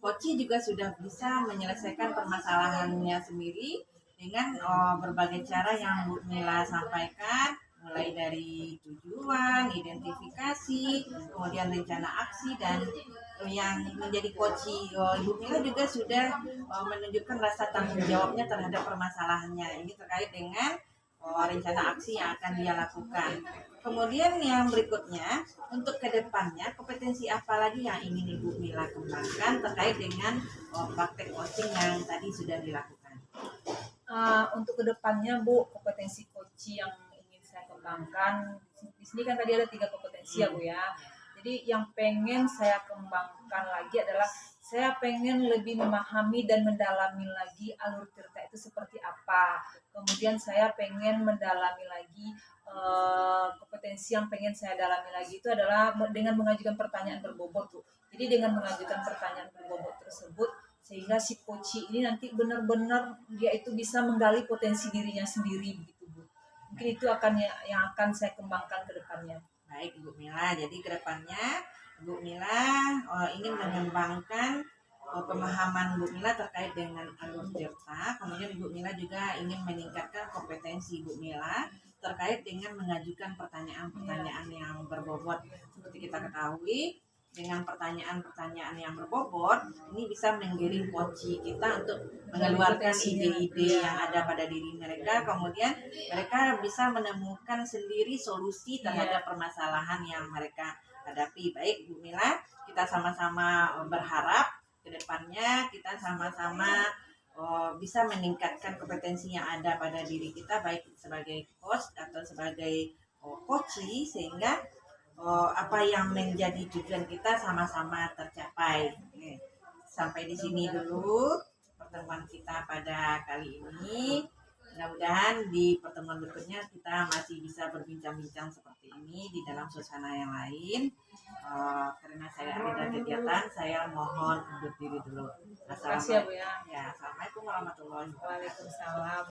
Speaker 3: coaching juga sudah bisa menyelesaikan permasalahannya sendiri dengan berbagai cara yang Bu Mila sampaikan, mulai dari tujuan, identifikasi, kemudian rencana aksi, dan yang menjadi coaching Ibu Mila juga sudah menunjukkan rasa tanggung jawabnya terhadap permasalahannya. Ini terkait dengan rencana aksi yang akan dia lakukan. Kemudian yang berikutnya, untuk kedepannya kompetensi apa lagi yang ingin Ibu Mila kembangkan terkait dengan praktek coaching yang tadi sudah dilakukan?
Speaker 1: Untuk kedepannya Bu, kompetensi coaching yang ingin saya kembangkan, di sini kan tadi ada 3 kompetensi ya Bu ya. Jadi yang pengen saya kembangkan lagi adalah saya pengen lebih memahami dan mendalami lagi alur tirta itu seperti apa. Kemudian saya pengen mendalami lagi kompetensi yang pengen saya dalami lagi itu adalah dengan mengajukan pertanyaan berbobot, Bu. Jadi dengan mengajukan pertanyaan berbobot tersebut sehingga si coach ini nanti benar-benar dia itu bisa menggali potensi dirinya sendiri begitu, Bu. Mungkin itu akan yang akan saya kembangkan ke depannya.
Speaker 3: Baik Ibu Mila, jadi kedepannya Ibu Mila ingin mengembangkan pemahaman Bu Mila terkait dengan alur tirta. Kemudian Ibu Mila juga ingin meningkatkan kompetensi Bu Mila terkait dengan mengajukan pertanyaan-pertanyaan yang berbobot. Seperti kita ketahui, dengan pertanyaan-pertanyaan yang berbobot, ini bisa menggiring coach kita untuk mengeluarkan ide-ide yang ada pada diri mereka. Kemudian mereka bisa menemukan sendiri solusi terhadap permasalahan yang mereka hadapi. Baik Bu Mila, kita sama-sama berharap ke depannya kita sama-sama bisa meningkatkan kompetensi yang ada pada diri kita, baik sebagai coach atau sebagai coachee, sehingga apa yang menjadi tujuan kita sama-sama tercapai. Sampai di sini dulu pertemuan kita pada kali ini. Mudah-mudahan di pertemuan berikutnya kita masih bisa berbincang-bincang seperti ini di dalam suasana yang lain. Karena saya ada kegiatan, saya mohon undur diri dulu.
Speaker 1: Terima kasih ya, Bu ya.
Speaker 3: Assalamualaikum warahmatullahi wabarakatuh.
Speaker 1: Waalaikumsalam.